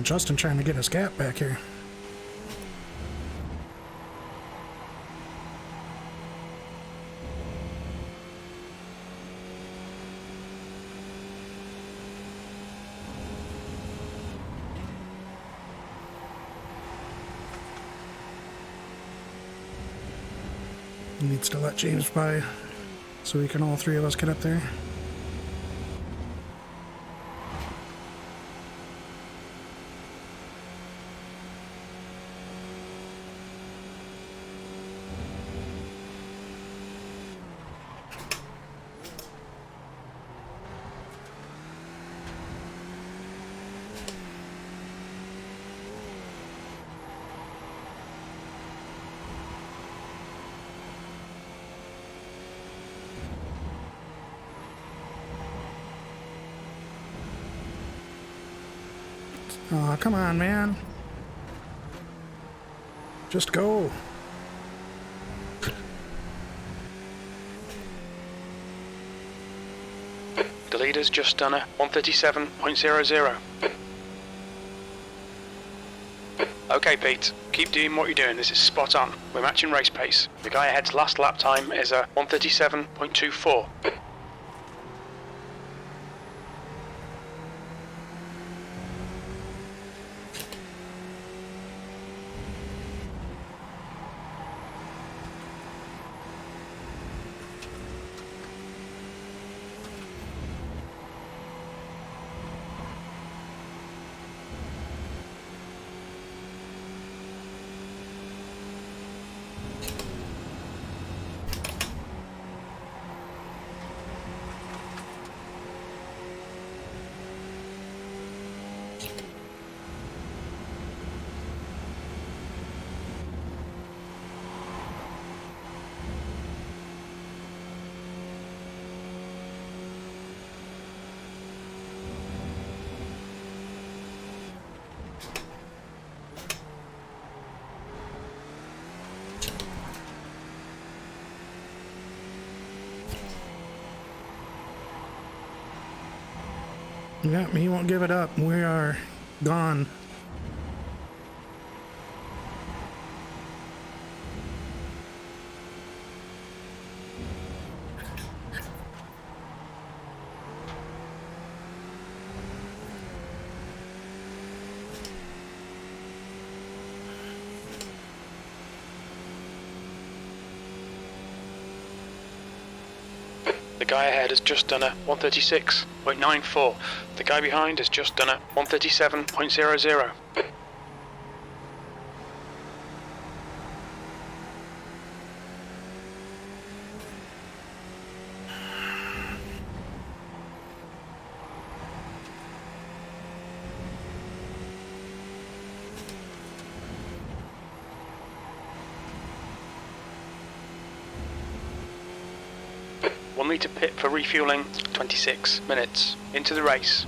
Justin trying to get his gap back here. He needs to let James by so we can all three of us get up there. Aw, come on, man. Just go. The leader's just done a 137.00. Okay, Pete. Keep doing what you're doing. This is spot on. We're matching race pace. The guy ahead's last lap time is a 137.24. Yeah, he won't give it up. We are gone. The guy ahead has just done a 136.94. The guy behind has just done a 137.00. We'll need to pit for refueling 26 minutes into the race.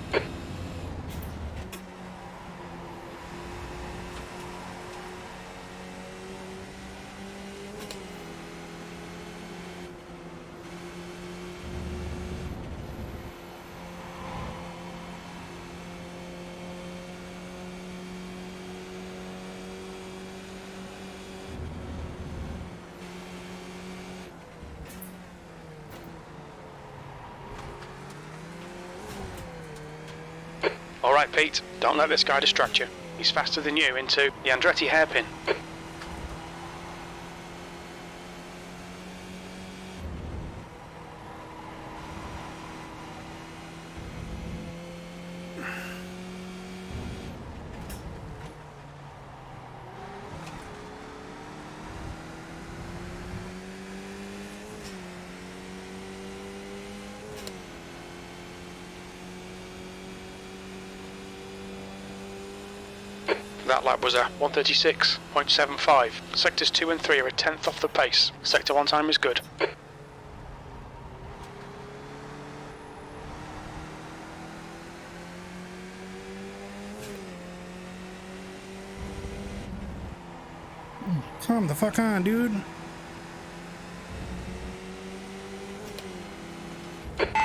Alright Pete, don't let this guy distract you. He's faster than you into the Andretti hairpin. That lap was a 136.75. Sectors 2 and 3 are a tenth off the pace. Sector 1 time is good. Come the fuck on, dude.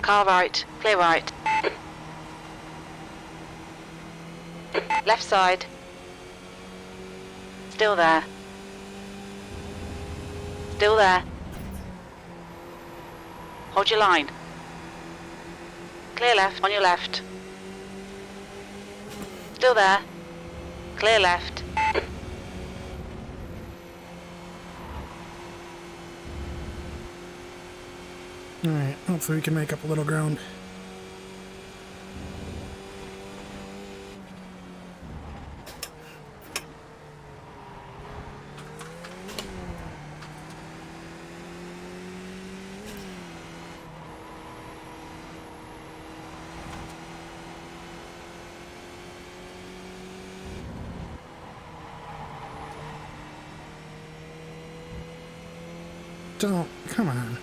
Car right, clear right. Left side. Still there. Still there. Hold your line. Clear left, on your left. Still there. Clear left. Alright, hopefully we can make up a little ground. Don't, come on.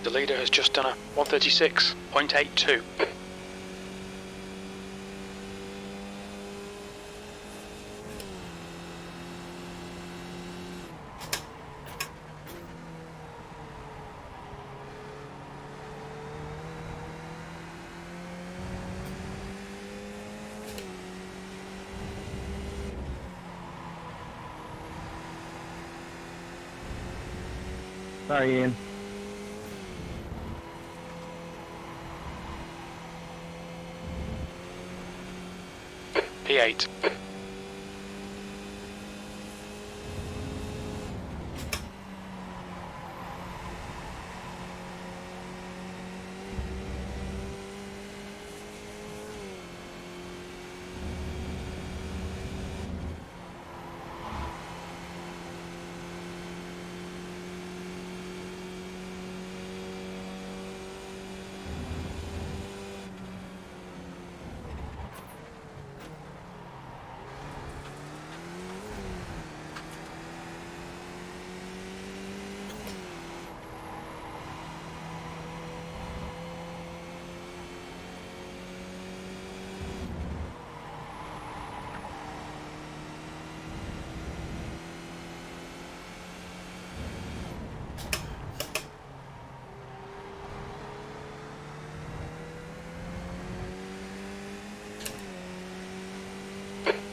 The leader has just done a 136.82. Sorry, Ian. P8.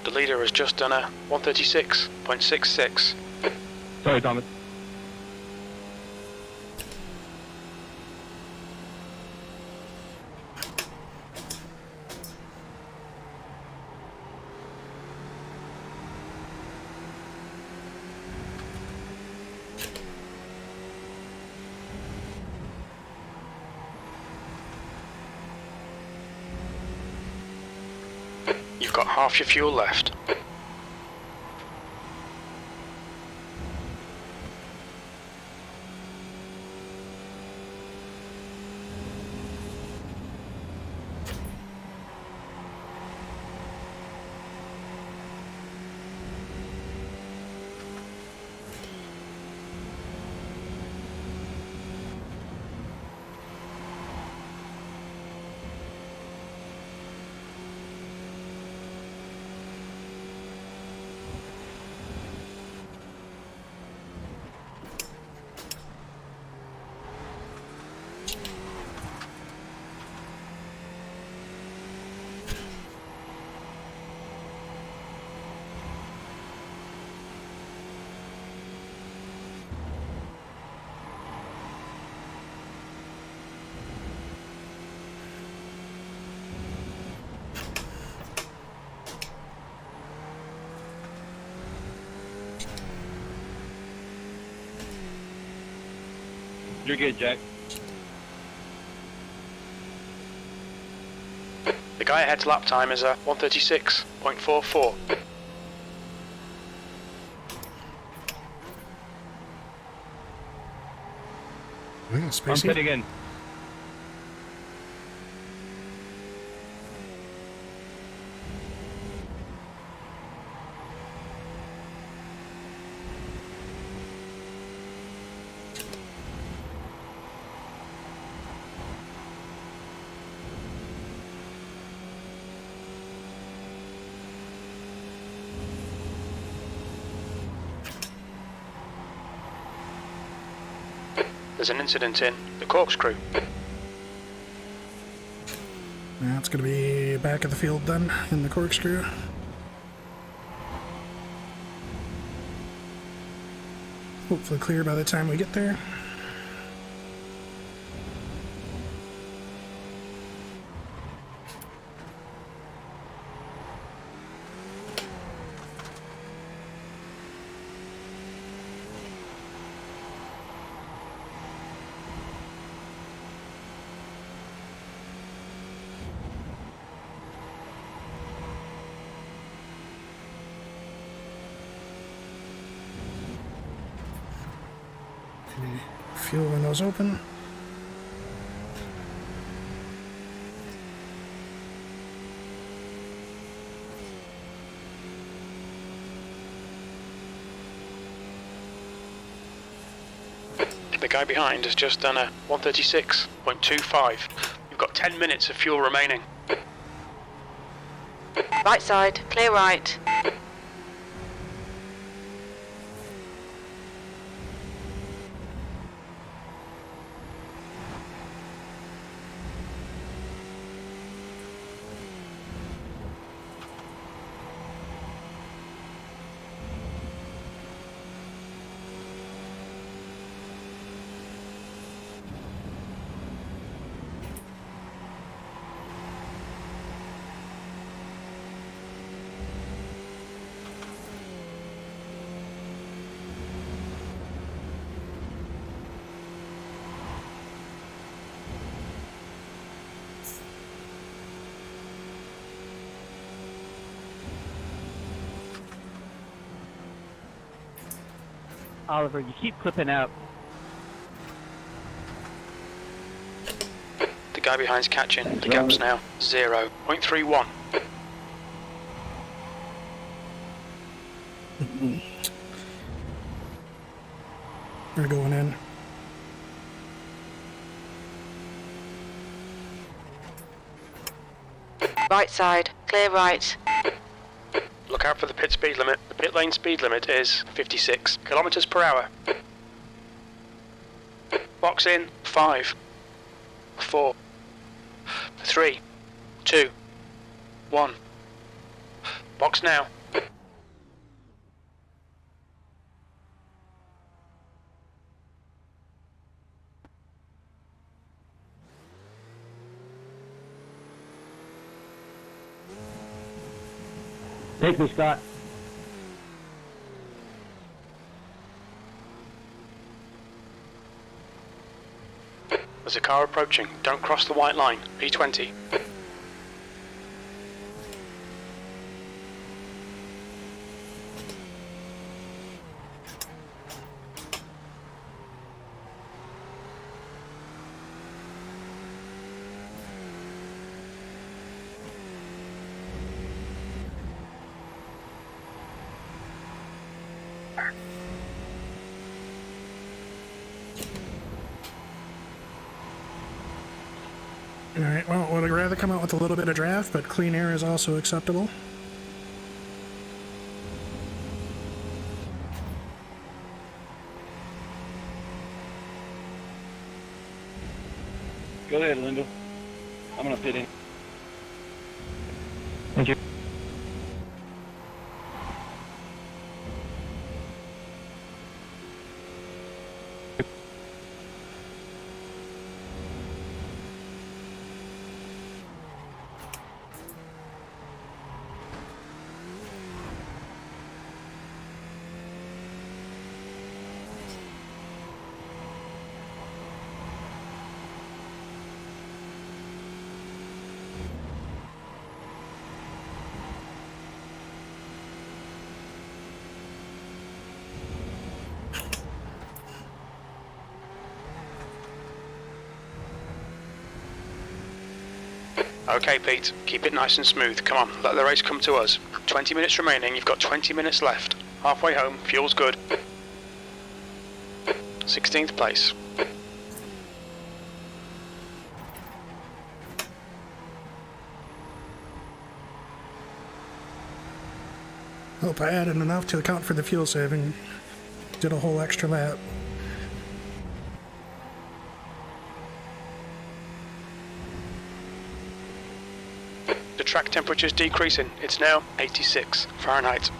The leader has just done a 136.66. Sorry, Thomas. You've got half your fuel left. You're good, Jack. The guy ahead's lap time is a 136.44. Spacey. I'm pitting in. There's an incident in the corkscrew. That's going to be back of the field then, in the corkscrew. Hopefully clear by the time we get there. Fuel windows open. The guy behind has just done a 136.25. You've got 10 minutes of fuel remaining. Right side, clear right. Oliver, you keep clipping out. The guy behind's catching. The gap's now 0.31. We're going in. Right side, clear right. Look out for the pit speed limit. The pit lane speed limit is 56 kilometers per hour. Box in 5, 4, 3, 2, 1. Box now. Take me, Scott. There's a car approaching. Don't cross the white line. P20. Alright, well, would I rather come out with a little bit of draft, but clean air is also acceptable. Go ahead, Linda. I'm gonna pit in. Thank you. Okay, Pete, keep it nice and smooth. Come on, let the race come to us. 20 minutes remaining, you've got 20 minutes left. Halfway home, fuel's good. 16th place. Hope I added enough to account for the fuel saving. Did a whole extra lap. The track temperature's decreasing. It's now 86 Fahrenheit.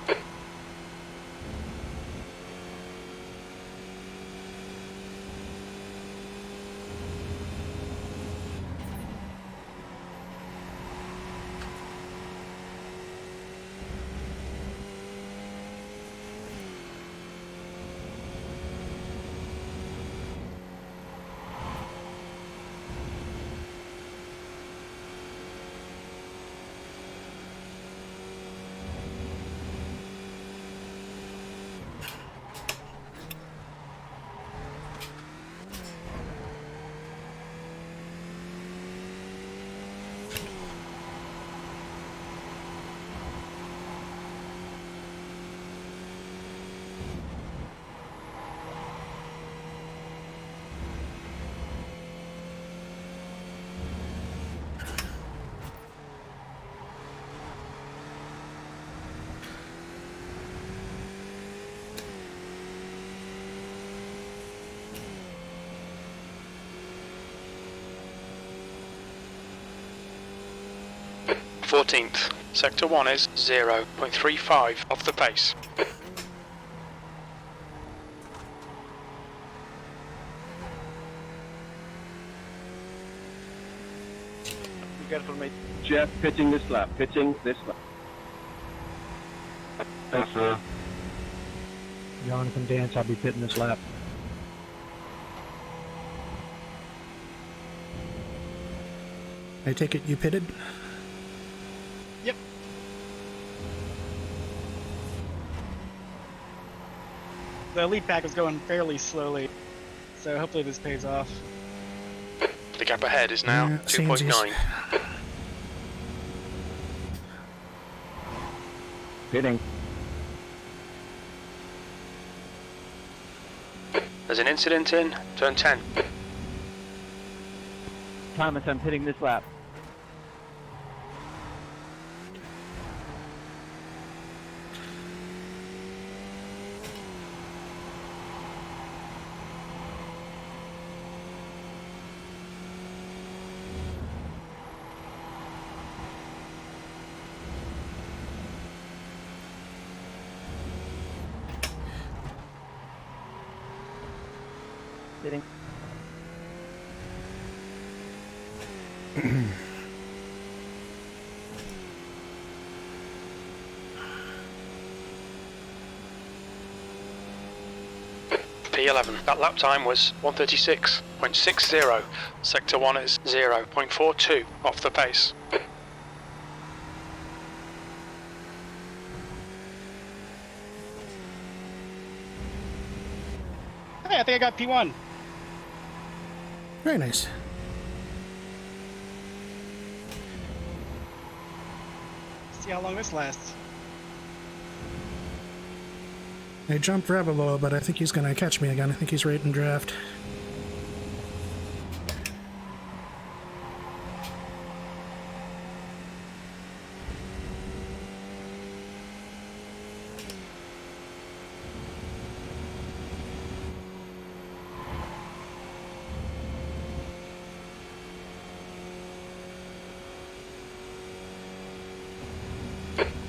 .14th. Sector 1 is 0.35 off the pace. Be careful, mate. Jeff, pitching this lap. Pitching this lap. Thanks, sir. Jonathan Dance, I'll be pitting this lap. I take it you pitted? Yep. The lead pack is going fairly slowly, so hopefully this pays off. The gap ahead is now 2.9. Pitting. There's an incident in turn 10. Thomas, I'm pitting this lap. Pitting. P11. That lap time was 136.60. Sector 1 is 0.42 off the pace. Hey, I think I got P1. Very nice. See how long this lasts. I jumped Ravelo, but I think he's going to catch me again. I think he's right in draft.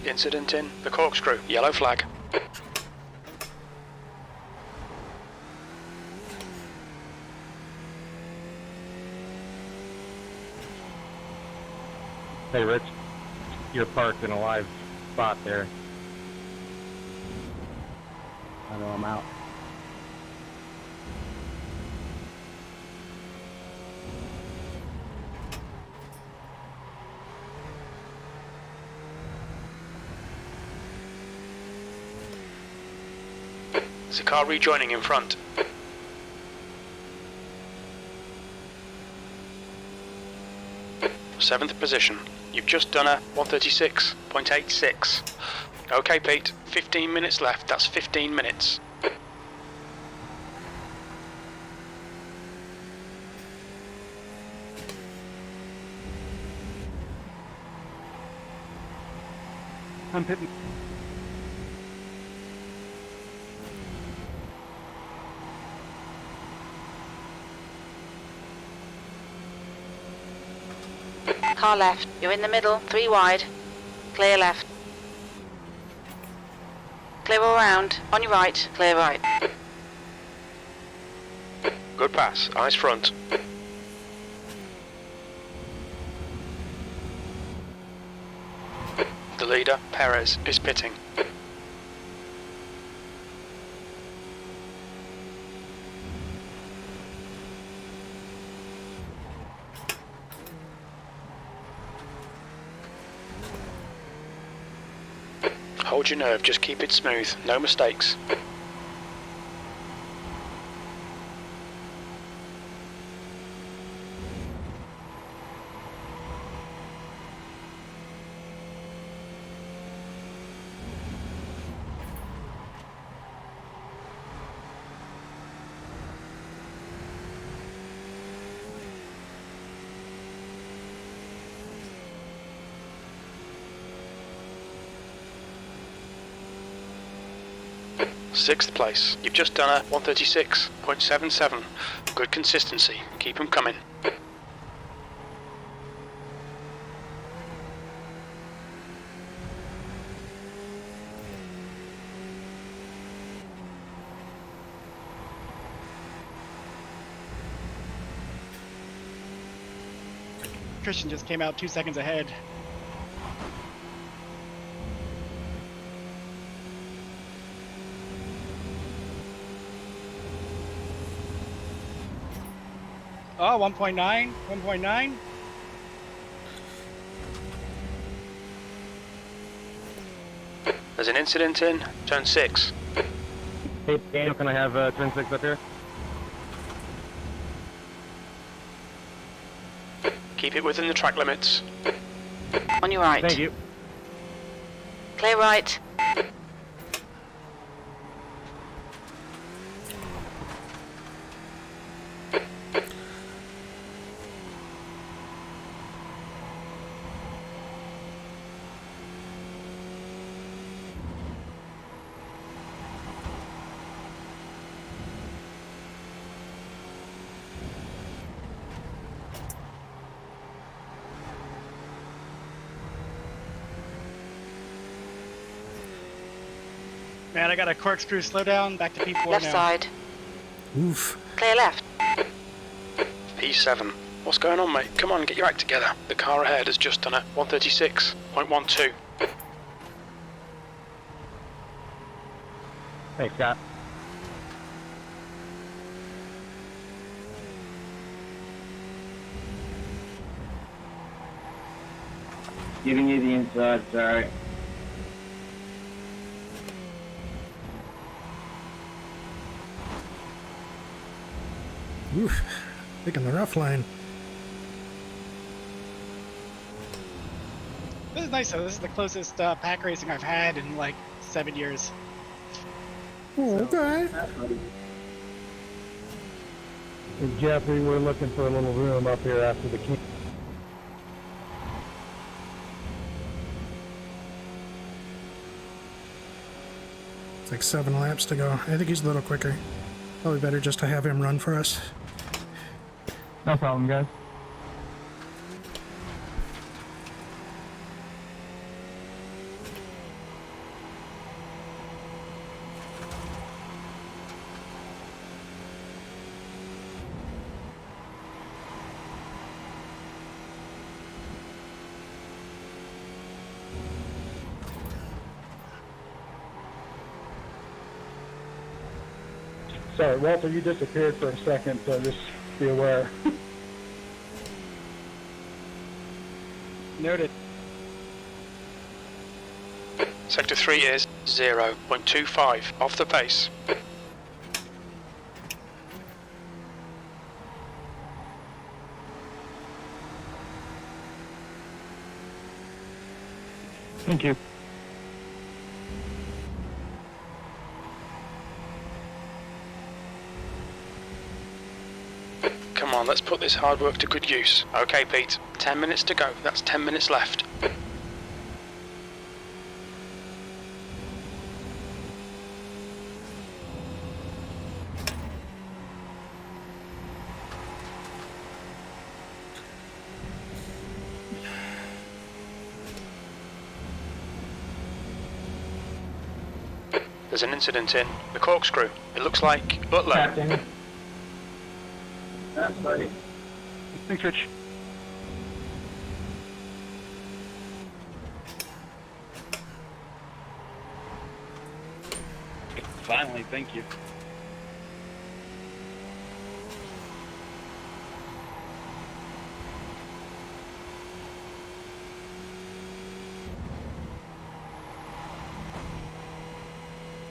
Incident in the corkscrew. Yellow flag. Hey, Rich, you're parked in a live spot there. I know I'm out. There's a car rejoining in front. 7th position. You've just done a 136.86. Okay, Pete, 15 minutes left. That's 15 minutes. I'm pitting. Car left. You're in the middle. 3 wide. Clear left. Clear all round. On your right. Clear right. Good pass. Eyes front. The leader, Perez, is pitting. Hold your nerve, just keep it smooth, no mistakes. Sixth place. You've just done a 136.77. Good consistency. Keep them coming. Christian just came out 2 seconds ahead. Oh, 1.9, 1.9. There's an incident in turn 6. Hey, Daniel, can I have turn 6 up here? Keep it within the track limits. On your right. Thank you. Clear right. Man, I got a corkscrew slowdown back to P4 Left now. side. Oof. Clear left. P7. What's going on, mate? Come on, get your act together. The car ahead has just done a 136.12. Thanks, Scott. Giving you the inside, sorry. Oof. Picking the rough line. This is nice though. This is the closest pack racing I've had in like 7 years. Oh, okay. And Jeffrey, we're looking for a little room up here after the king. It's like 7 laps to go. I think he's a little quicker. Probably better just to have him run for us. No problem, guys. Sorry, Walter, you disappeared for a second, so just be aware. Noted. Sector 3 is 0.25 off the pace. Thank you. Come on, let's put this hard work to good use. Okay, Pete. 10 minutes to go. That's 10 minutes left. There's an incident in the corkscrew. It looks like Butler. Captain. That's buddy. Thanks, Rich. Finally, thank you.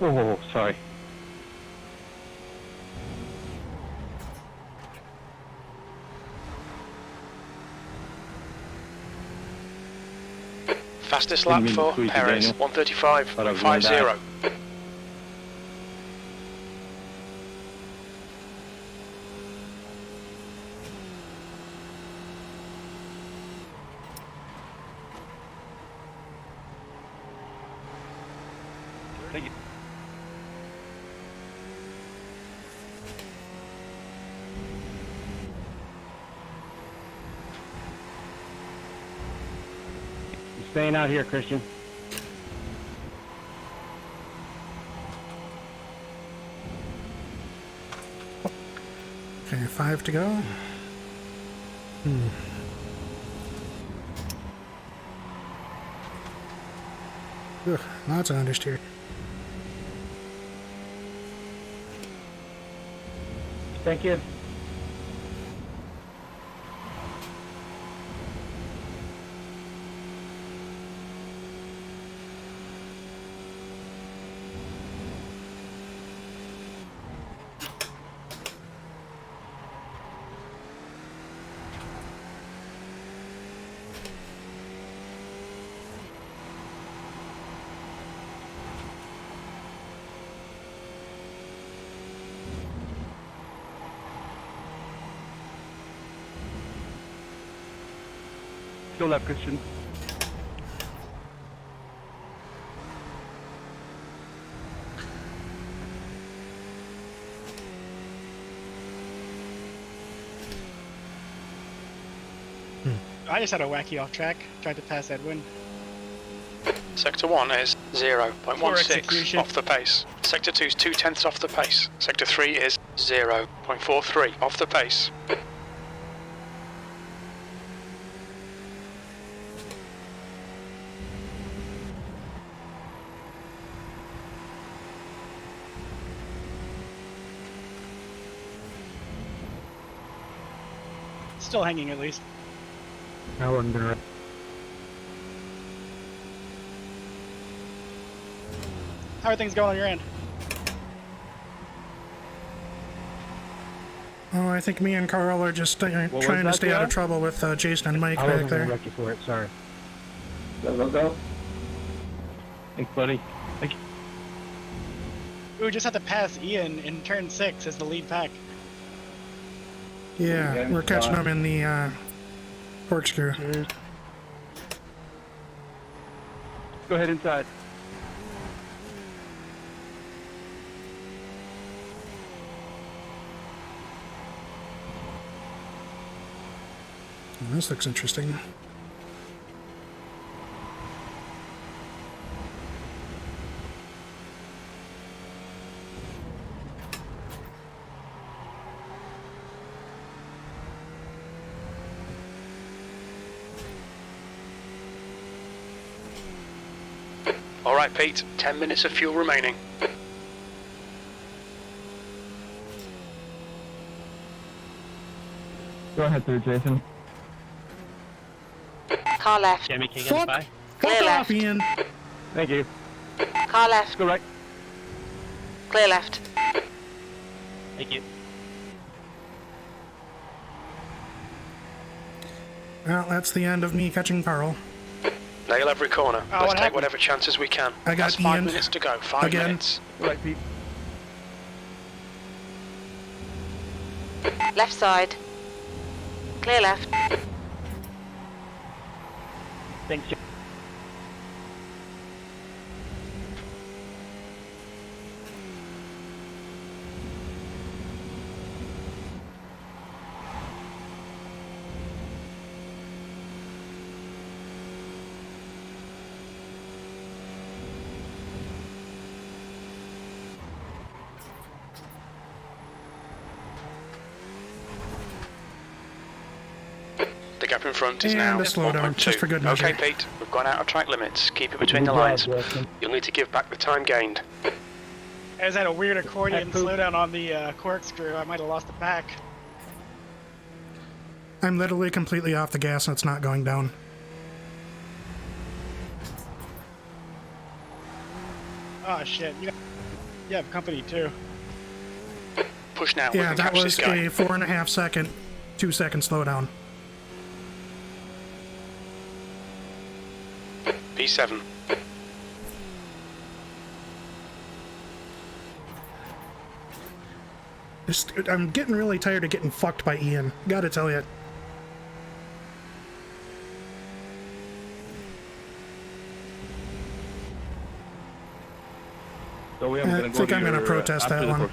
Oh, sorry. Fastest lap for Perez, 135.50. Thank you. You staying out here, Christian? Okay, 5 to go. Ugh, lots of understeer. Thank you. Still left, Christian. I just had a wacky off track. Tried to pass Edwin. Sector 1 is 0.16 execution. off the pace. Sector 2 is 0.2 off the pace. Sector 3 is 0.43 off the pace. Still hanging at least. I wasn't gonna. How are things going on your end? Oh, I think me and Carl are just trying to that, stay out of Joe? trouble with Jason and Mike I back wasn't gonna there. wreck you for it. Sorry. Go. Thanks, buddy. Thank you. We just had to pass Ian in turn 6 as the lead pack. Yeah, we're catching them in the corkscrew. Go ahead inside. This looks interesting. Alright, Pete, 10 minutes of fuel remaining. Go ahead through, Jason. Car left. Jamie, can you get Fuck! by? Clear Fuck left. off, Ian! Thank you. Car left. Go right. Clear left. Thank you. Well, that's the end of me catching Carl. Nail every corner. Oh, Let's take whatever chances we can. I got That's 5 Ian. minutes to go. 5 Again. minutes. Right, Pete. Left side. Clear left. Thanks, Jim. The gap in front is And now a slowdown, 1.2. just for good measure. Okay, Pete, we've gone out of track limits. Keep it between Good the job, lines. Justin. You'll need to give back the time gained. I just had a weird accordion slowdown on the corkscrew. I might have lost the back. I'm literally completely off the gas and it's not going down. Oh shit! You have company too. Push now. we Yeah, can that catch was this guy. a 4.5 second, 2 second slowdown. P7. I'm getting really tired of getting fucked by Ian. Gotta tell you. So we I think I'm going to protest that one.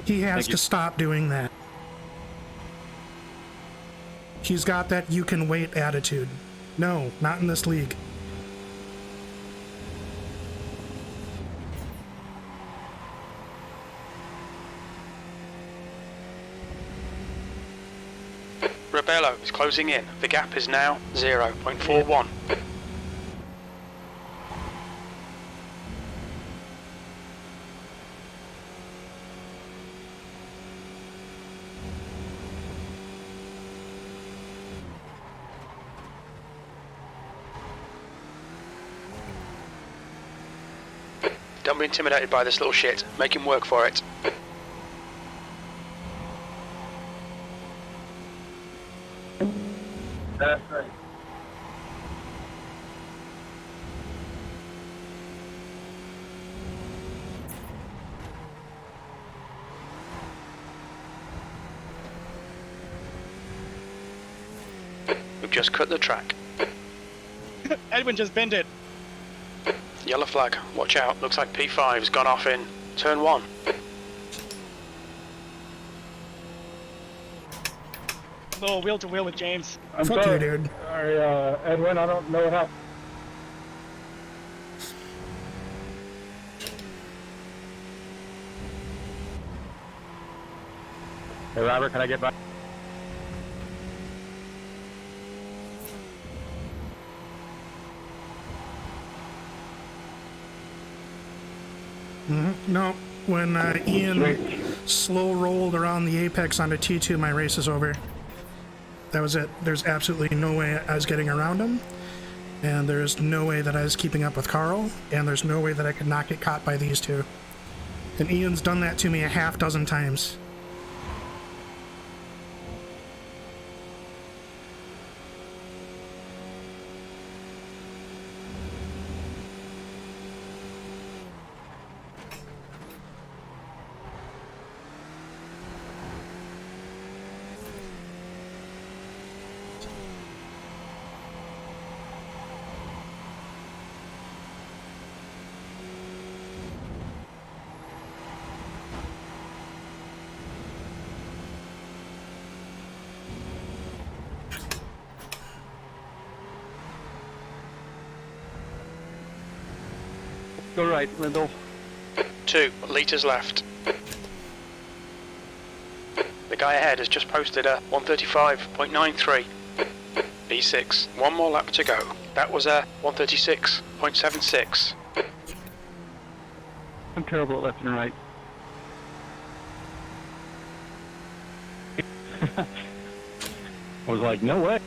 He has to stop doing that. He's got that you can wait attitude. No, not in this league. Rebello is closing in. The gap is now 0.41. Don't be intimidated by this little shit. Make him work for it. That's right. We've just cut the track. Edwin just bent it. Yellow flag. Watch out. Looks like P5's gone off in turn 1. Little wheel to wheel with James. I'm Fuck sorry, you, dude. Sorry, Edwin, I don't know what happened. Hey, Robert, can I get by? No, when Ian slow rolled around the apex onto T2, my race is over. That was it. There's absolutely no way I was getting around him, and there's no way that I was keeping up with Carl, and there's no way that I could not get caught by these two. And Ian's done that to me a half dozen times. Go right, Lindell. 2 litres left. The guy ahead has just posted a 135.93. B6. 1 more lap to go. That was a 136.76. I'm terrible at left and right. I was like, no way.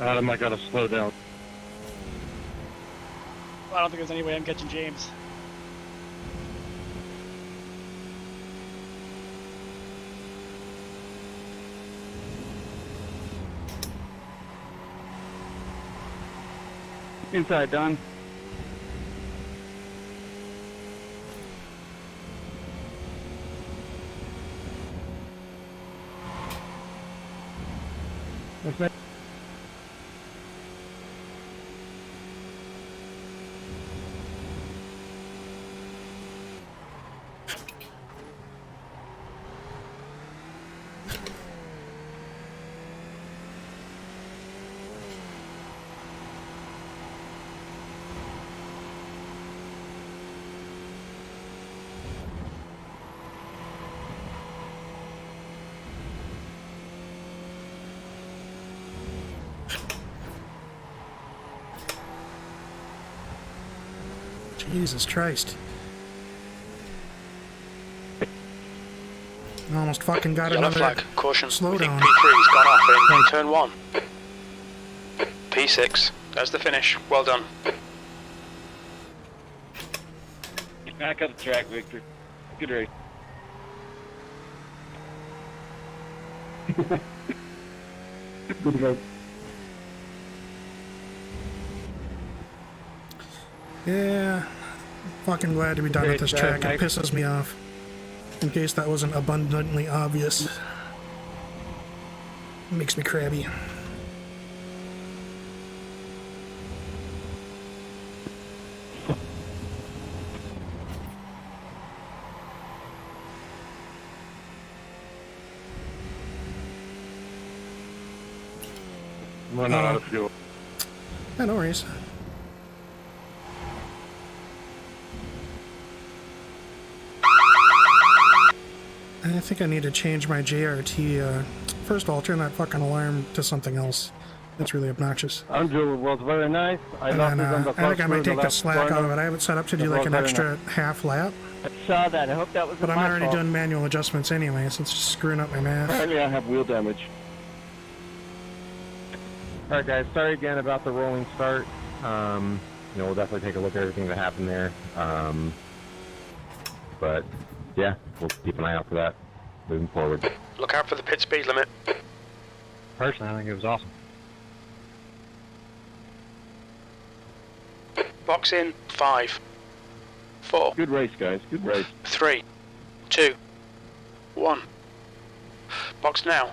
Adam, I gotta slow down. Well, I don't think there's any way I'm catching James. Inside, Don. That's it. Jesus Christ. I almost fucking got Yellow another flag, caution. We think slowdown. P3's gone off in turn 1. P6, there's the finish. Well done. Get back up the track, Victor. Good race. Good race. Yeah, fucking glad to be done with this track. It pisses me off. In case that wasn't abundantly obvious. It makes me crabby. Run out of fuel. Yeah, no worries. I think I need to change my JRT. First of all, turn that fucking alarm to something else. That's really obnoxious. Andrew was very nice. I And then, I think I might take the slack out of it. I have it set up to do like an extra half lap. I saw that. I hope that was But I'm already doing manual adjustments anyway, so it's just screwing up my math. Apparently I have wheel damage. Alright guys, sorry again about the rolling start. We'll definitely take a look at everything that happened there. But yeah, we'll keep an eye out for that moving forward. Look out for the pit speed limit. Personally, I think it was awesome. Box in 5, 4. Good race, guys. Good race. 3, 2, 1. Box now.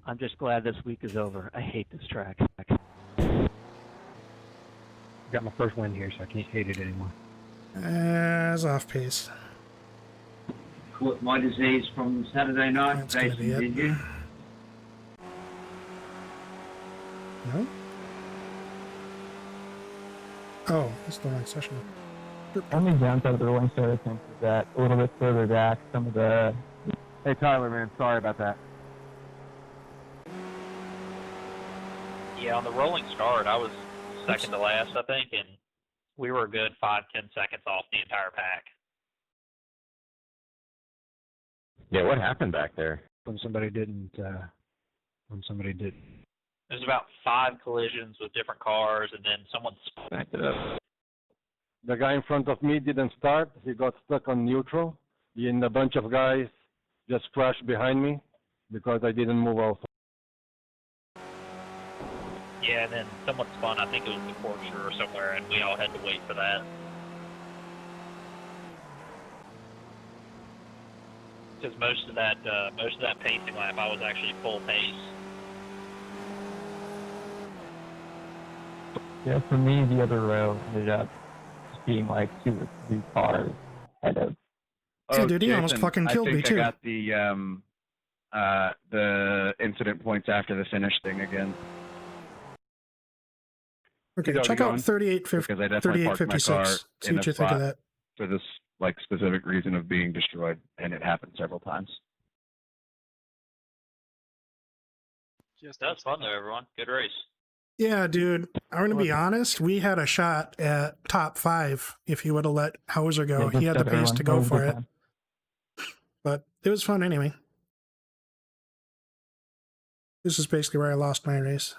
I'm just glad this week is over. I hate this track. Got my first win here, so I can't hate it anymore. It's off pace. Caught my disease from Saturday night. That's gonna Jason, be it. did you? No? Oh, that's the wrong session. Only downside of the rolling start, I think, is that a little bit further back, some of the... Hey Tyler, man, sorry about that. Yeah, on the rolling start, I was second to last, I think, and we were a good 5-10 seconds off the entire pack. Yeah, what happened back there? When somebody didn't. There's about 5 collisions with different cars, and then someone backed it up. The guy in front of me didn't start. He got stuck on neutral. And a bunch of guys just crashed behind me because I didn't move also. Yeah, and then someone spun, I think it was the Porsche or somewhere, and we all had to wait for that. Because most of that pacing lap, I was actually full pace. Yeah, for me, the other row ended up just being like 2 or 3 cars ahead of... Yeah, dude, he almost fucking killed me, too. I got the incident points after the finish thing again. Okay, check out 3856. See what you think of that. For this specific reason of being destroyed, and it happened several times. That was fun though, everyone. Good race. Yeah, dude, I'm gonna be honest, we had a shot at top 5 if you would have let Hauser go. He had the pace to go for it. But it was fun anyway. This is basically where I lost my race.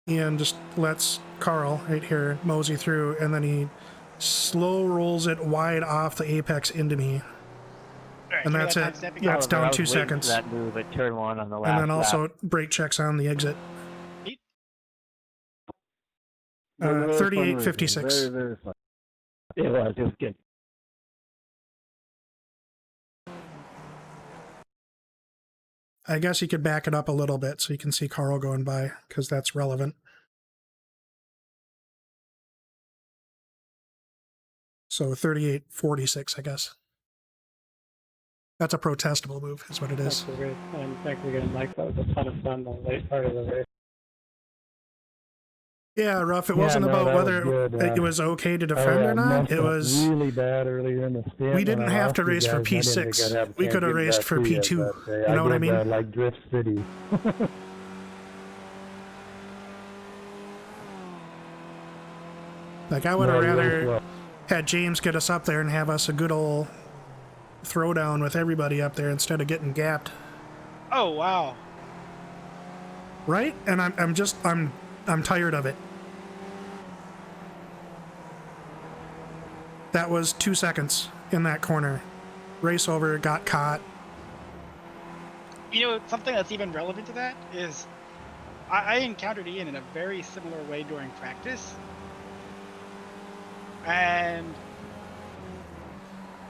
Ian just lets Carl right here mosey through, and then he slow rolls it wide off the apex into me. Right, and that's it. That's down 2 seconds. That move at turn 1 on the last and then also lap. brake checks on the exit. Very fun racing. 38.56. Very, very fun. It was good. I guess you could back it up a little bit so you can see Carl going by, because that's relevant. So 38.46, I guess. That's a protestable move, is what it is. That's great. And thanks again, Mike. That was a ton of fun the late part of the race. Yeah, Ruff, it wasn't about whether it was okay to defend or not. It was really bad earlier in the stint. we didn't have to race for P6. We could have raced for P2. You know what I mean? Like Drift City. Like, I would have rather had James get us up there and have us a good old throwdown with everybody up there instead of getting gapped. Oh, wow. Right? And I'm tired of it. That was 2 seconds in that corner. Race over, got caught. You know, something that's even relevant to that is I encountered Ian in a very similar way during practice. And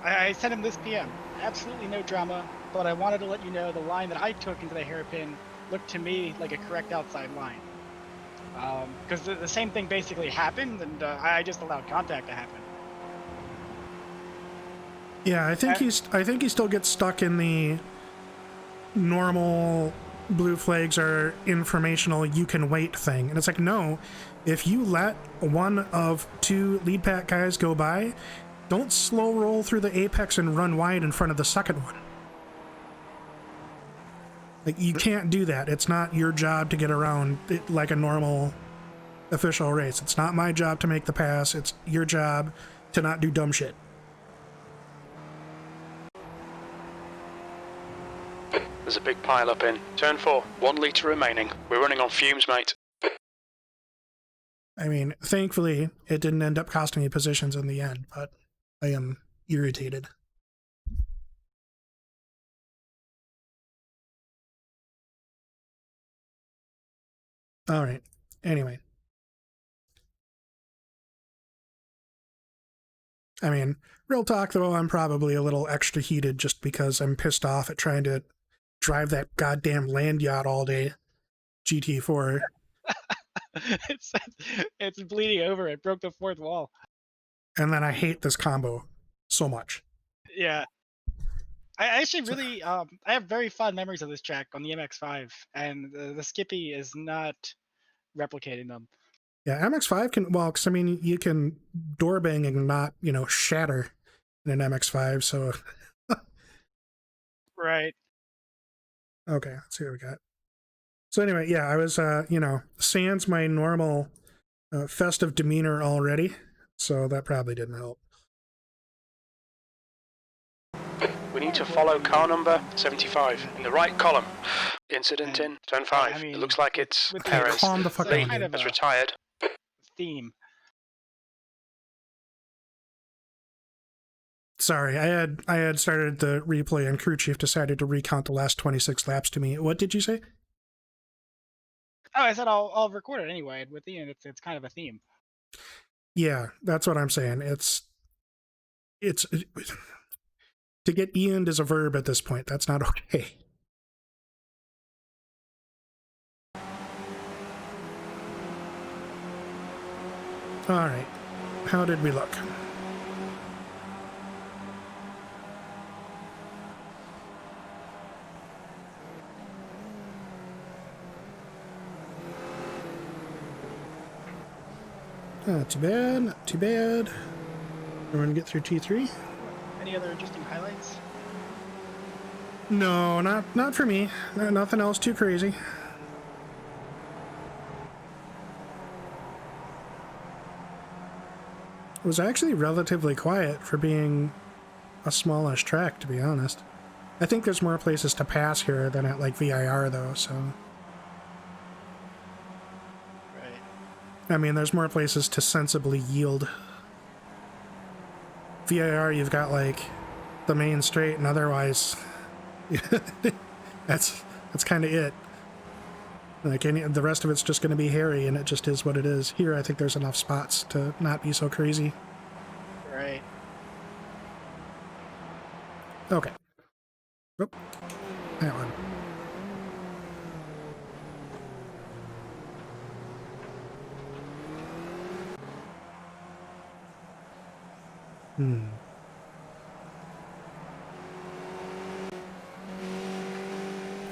I sent him this PM. Absolutely no drama, but I wanted to let you know the line that I took into the hairpin looked to me like a correct outside line. Because the same thing basically happened, and I just allowed contact to happen. Yeah, I think he still gets stuck in the normal blue flags are informational, you can wait thing. And it's like, no, if you let one of two lead pack guys go by, don't slow roll through the apex and run wide in front of the second one. Like, you can't do that. It's not your job to get around it like a normal official race. It's not my job to make the pass. It's your job to not do dumb shit. There's a big pile up in turn 4, 1 litre remaining. We're running on fumes, mate. I mean, thankfully, it didn't end up costing me positions in the end, but I am irritated. All right. Anyway. I mean, real talk, though, I'm probably a little extra heated just because I'm pissed off at trying to drive that goddamn land yacht all day. GT4. It's bleeding over. It broke the fourth wall. And then I hate this combo so much. Yeah. I actually really, I have very fond memories of this track on the MX-5, and the Skippy is not replicating them. Yeah, MX-5 can, well, because I mean, you can door bang and not, shatter in an MX-5, so. Right. Okay, let's see what we got. So anyway, yeah, I was, sans my normal festive demeanor already, so that probably didn't help. We need to follow car number 75 in the right column. Incident in turn 5. It looks like it's Perez. Calm the fuck down. Has retired. Theme. Sorry, I had started the replay and crew chief decided to recount the last 26 laps to me. What did you say? Oh, I said I'll record it anyway. With Ian, it's kind of a theme. Yeah, that's what I'm saying. It's to get Ian'd is a verb at this point. That's not okay. All right. How did we look? Not too bad, not too bad. We're going to get through T3. Any other interesting highlights? No, not for me. Nothing else too crazy. It was actually relatively quiet for being a smallish track, to be honest. I think there's more places to pass here than at, like, VIR, though, so... I mean, there's more places to sensibly yield. VIR, you've got, like, the main straight, and otherwise, that's kind of it. Like the rest of it's just going to be hairy, and it just is what it is. Here, I think there's enough spots to not be so crazy. Right. Okay. Oop. That one.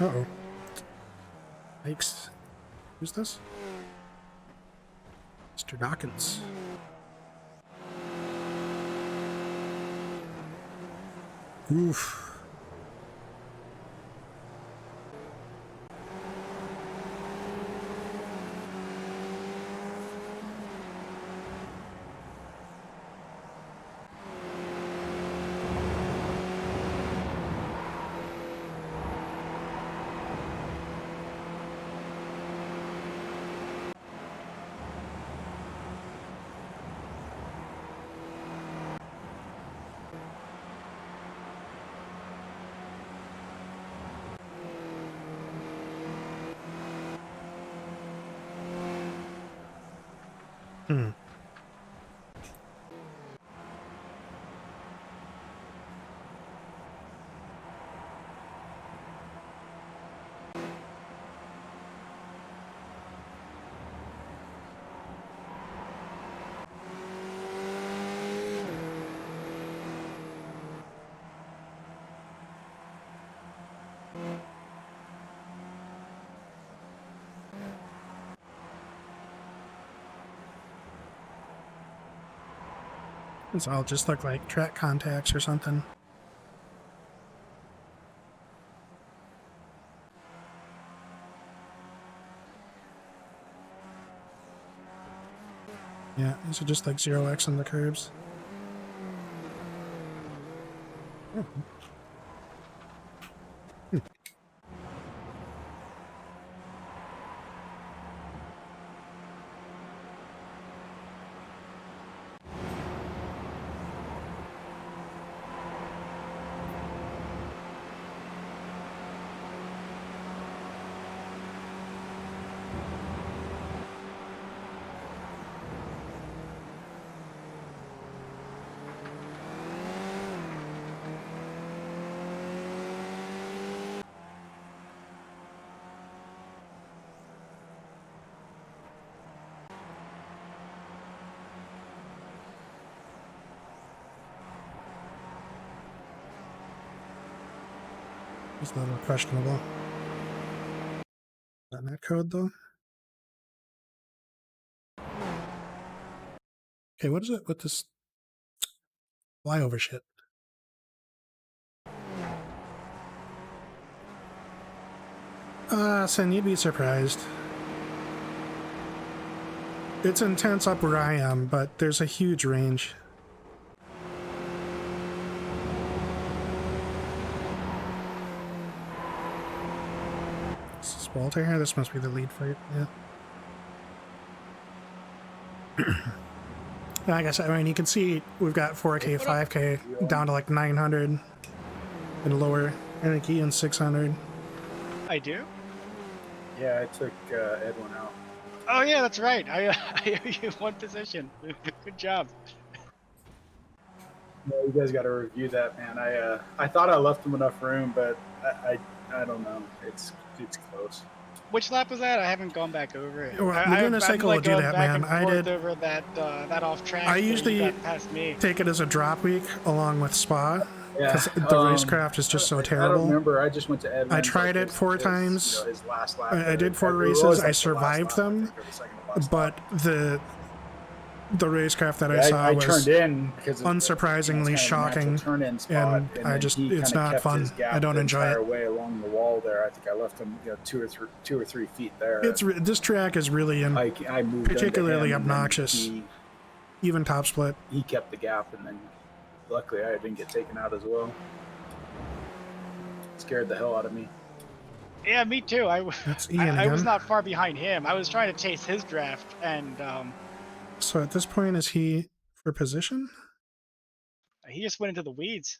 Uh-oh. Yikes. Who's this? Mr. Dawkins. Oof. This all just look like track contacts or something. Yeah, these are just like 0x on the curbs. Oh. It's a little questionable. Is that code though? Okay, what is it with this flyover shit? Sen, you'd be surprised. It's intense up where I am, but there's a huge range. This is Walter here? This must be the lead fight, yeah. Like I said, I mean, you can see we've got 4K, 5K down to like 900 and lower, and a key in 600. I do? Yeah, I took Edwin out. Oh yeah, that's right. I owe you one position. Good job. Yeah, you guys got to review that, man. I thought I left him enough room, but I don't know. It's close. Which lap was that? I haven't gone back over it. Well, Laguna Seca will do that, man. I did over that off track. I usually take it as a drop week along with Spa because the racecraft is just so terrible. I don't remember. I just went to Edwin. I tried it 4 times. You know, his last lap I did 4 races. I survived them, but the racecraft that I saw was turned in because unsurprisingly shocking, and I just it's not fun. I don't enjoy it. Way along the wall there, I think I left him 2 or 3 feet there. This track is really I moved particularly obnoxious. Even top split. He kept the gap, and then luckily I didn't get taken out as well. Scared the hell out of me. Yeah, me too. I was not far behind him. I was trying to chase his draft, and so at this point, is he for position? he just went into the weeds.